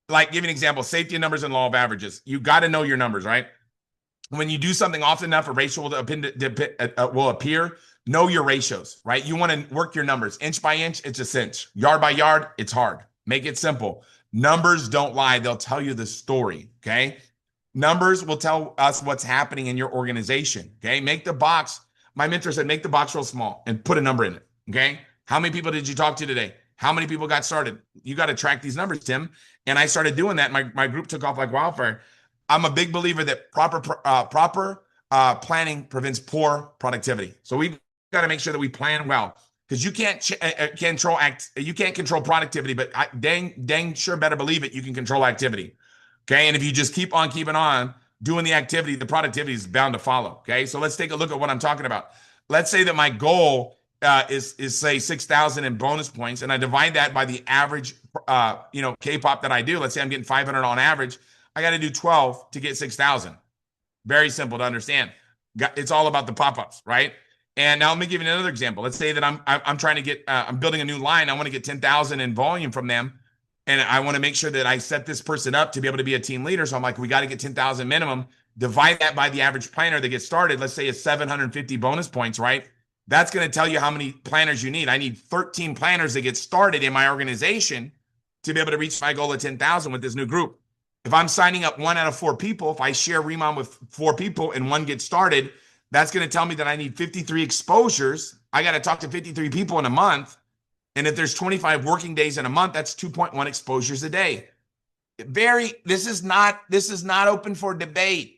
Like, give you an example, safety of numbers and law of averages. You got to know your numbers, right? When you do something often enough, a ratio will appear. Know your ratios, right? You want to work your numbers. Inch by inch, it's a cinch. Yard by yard, it's hard. Make it simple. Numbers don't lie. They'll tell you the story, okay? Numbers will tell us what's happening in your organization, okay? Make the box. My mentor said, make the box real small and put a number in it, okay? How many people did you talk to today? How many people got started? You got to track these numbers, Tim. And I started doing that. My group took off like wildfire. I'm a big believer that proper planning prevents poor productivity. So we've got to make sure that we plan well, because you can't control productivity, but dang sure better believe it, you can control activity. Okay, and if you just keep on keeping on doing the activity, the productivity is bound to follow. Okay, so let's take a look at what I'm talking about. Let's say that my goal is say 6,000 in bonus points, and I divide that by the average K-pop that I do. Let's say I'm getting 500 on average. I got to do 12 to get 6,000. Very simple to understand. It's all about the pop-ups, right? And now let me give you another example. Let's say that I'm trying to get I'm building a new line. I want to get 10,000 in volume from them, and I want to make sure that I set this person up to be able to be a team leader. So I'm like, we got to get 10,000 minimum. Divide that by the average planner that gets started. Let's say it's 750 bonus points, right? That's going to tell you how many planners you need. I need 13 planners that get started in my organization to be able to reach my goal of 10,000 with this new group. If I'm signing up 1 out of 4 people, if I share Riman with 4 people and 1 gets started, that's going to tell me that I need 53 exposures. I got to talk to 53 people in a month. And if there's 25 working days in a month, that's 2.1 exposures a day. This is not open for debate.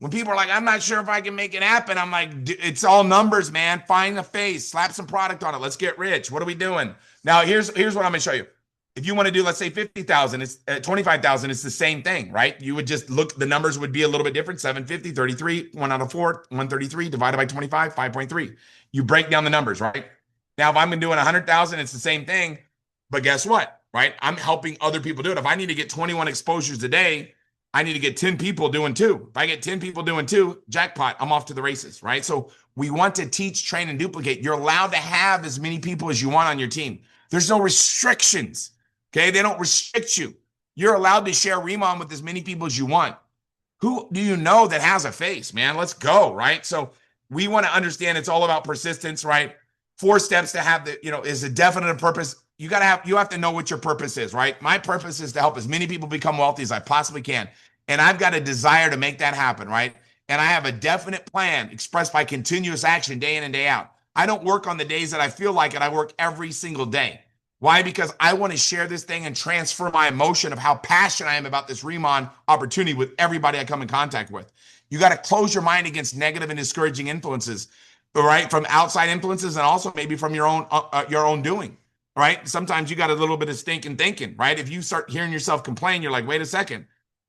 When people are like, I'm not sure if I can make it happen, I'm like, it's all numbers, man. Find the face, slap some product on it. Let's get rich. What are we doing? Now, here's what I'm going to show you. If you want to do, let's say 50,000, it's 25,000, it's the same thing, right? You would just look, the numbers would be a little bit different. 750, 33, 1 out of 4, 133 divided by 25, 5.3. You break down the numbers, right? Now, if I'm doing 100,000, it's the same thing, but guess what, right? I'm helping other people do it. If I need to get 21 exposures a day, I need to get 10 people doing 2. If I get 10 people doing 2, jackpot, I'm off to the races, right? So we want to teach, train, and duplicate. You're allowed to have as many people as you want on your team. There's no restrictions, okay? They don't restrict you. You're allowed to share Riman with as many people as you want. Who do you know that has a face, man? Let's go, right? So we want to understand it's all about persistence, right? 4 steps to have is a definite purpose. You have to know what your purpose is, right? My purpose is to help as many people become wealthy as I possibly can. And I've got a desire to make that happen, right? And I have a definite plan expressed by continuous action day in and day out. I don't work on the days that I feel like it. I work every single day. Why? Because I want to share this thing and transfer my emotion of how passionate I am about this Riman opportunity with everybody I come in contact with. You got to close your mind against negative and discouraging influences, right? From outside influences and also maybe from your own doing, right? Sometimes you got a little bit of stinking thinking, right? If you start hearing yourself complain, you're like, wait a second,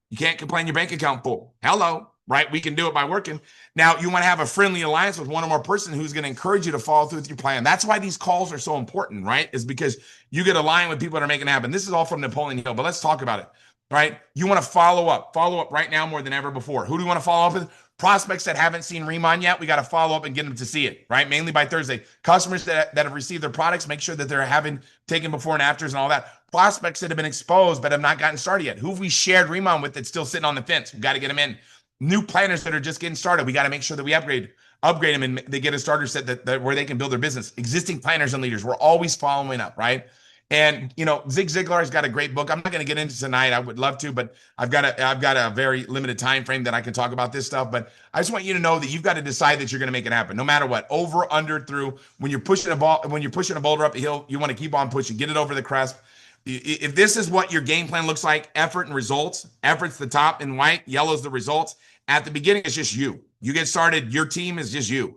you can't complain your bank account full. Hello, right? We can do it by working. Now, you want to have a friendly alliance with one or more person who's going to encourage you to follow through with your plan. That's why these calls are so important, right? Is because you get aligned with people that are making it happen. This is all from Napoleon Hill, but let's talk about it, right? You want to follow up right now more than ever before. Who do you want to follow up with? Prospects that haven't seen Riman yet, we got to follow up and get them to see it, right? Mainly by Thursday. Customers that have received their products, make sure that they're having taken before and afters and all that. Prospects that have been exposed but have not gotten started yet. Who have we shared Riman with that's still sitting on the fence? We've got to get them in. New planners that are just getting started, we got to make sure that we upgrade them and they get a starter set that where they can build their business. Existing planners and leaders, we're always following up, right? And Zig Ziglar has got a great book. I'm not going to get into tonight. I would love to, but I've got a very limited time frame that I can talk about this stuff. But I just want you to know that you've got to decide that you're going to make it happen, no matter what. Over, under, through. When you're pushing a boulder up the hill, you want to keep on pushing, get it over the crest. If this is what your game plan looks like, effort and results. Effort's the top in white, yellow's the results. At the beginning, it's just you. You get started, your team is just you.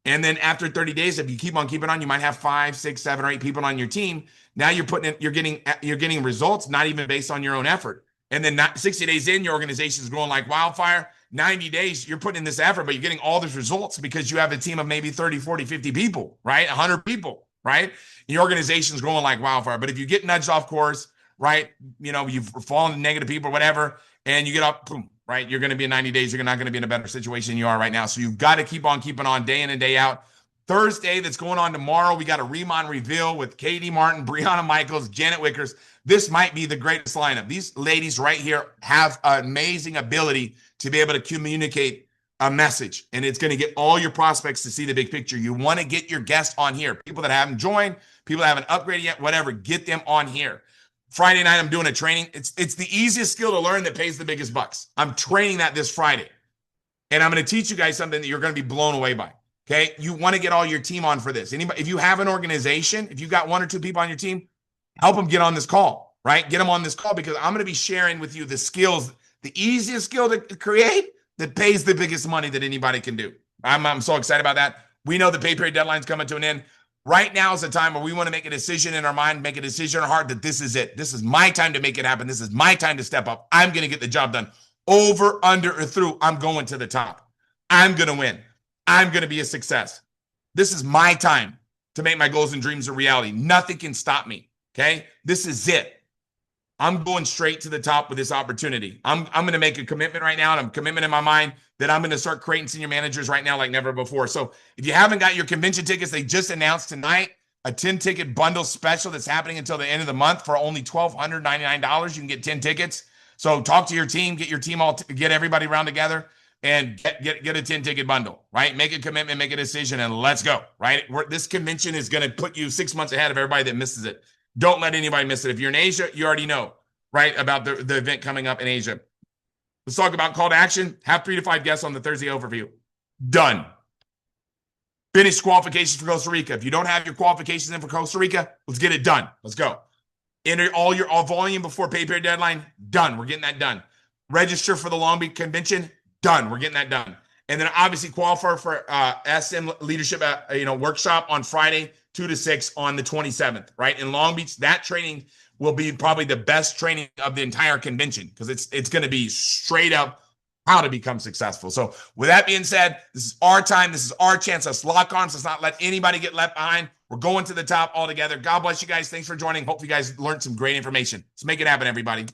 And then after 30 days, if you keep on keeping on, you might have 5, 6, 7, or 8 people on your team. Now you're getting results, not even based on your own effort. And then 60 days in, your organization is growing like wildfire. 90 days, you're putting in this effort, but you're getting all these results because you have a team of maybe 30, 40, 50 people, right? 100 people, right? Your organization's growing like wildfire. But if you get nudged off course, right? You've fallen to negative people, whatever, and you get up, boom, right? You're going to be in 90 days. You're not going to be in a better situation than you are right now. So you've got to keep on keeping on day in and day out. Thursday, that's going on tomorrow, we got a Riman reveal with Katie Martin, Brianna Michaels, Janet Wickers. This might be the greatest lineup. These ladies right here have an amazing ability to be able to communicate a message, and it's going to get all your prospects to see the big picture. You want to get your guests on here. People that haven't joined, people that haven't upgraded yet, whatever, get them on here. Friday night, I'm doing a training. It's the easiest skill to learn that pays the biggest bucks. I'm training that this Friday, and I'm going to teach you guys something that you're going to be blown away by. Okay, you want to get all your team on for this. Anybody, if you have an organization, if you've got 1 or 2 people on your team, help them get on this call, right? Get them on this call because I'm going to be sharing with you the skills, the easiest skill to create that pays the biggest money that anybody can do. I'm so excited about that. We know the pay period deadline's coming to an end. Right now is the time where we want to make a decision in our mind, make a decision in our heart that this is it. This is my time to make it happen. This is my time to step up. I'm going to get the job done. Over, under, or through, I'm going to the top. I'm going to win. I'm going to be a success. This is my time to make my goals and dreams a reality. Nothing can stop me, okay? This is it. I'm going straight to the top with this opportunity. I'm going to make a commitment right now, and I'm commitment in my mind that I'm going to start creating senior managers right now like never before. So if you haven't got your convention tickets, they just announced tonight a 10-ticket bundle special that's happening until the end of the month for only $1,299. You can get 10 tickets. So talk to your team, get your team get everybody around together, and get a 10-ticket bundle, right? Make a commitment, make a decision, and let's go, right? This convention is going to put you 6 months ahead of everybody that misses it. Don't let anybody miss it. If you're in Asia, you already know, right, about the event coming up in Asia. Let's talk about call to action. Have 3 to 5 guests on the Thursday overview. Done. Finish qualifications for Costa Rica. If you don't have your qualifications in for Costa Rica, let's get it done. Let's go. Enter all volume before pay period deadline. Done. We're getting that done. Register for the Long Beach Convention. Done. We're getting that done. And then obviously qualify for SM Leadership workshop on Friday, 2 to 6 on the 27th, right? In Long Beach, that training will be probably the best training of the entire convention because it's going to be straight up how to become successful. So with that being said, this is our time. This is our chance. Let's lock arms. Let's not let anybody get left behind. We're going to the top all together. God bless you guys. Thanks for joining. Hope you guys learned some great information. Let's make it happen, everybody.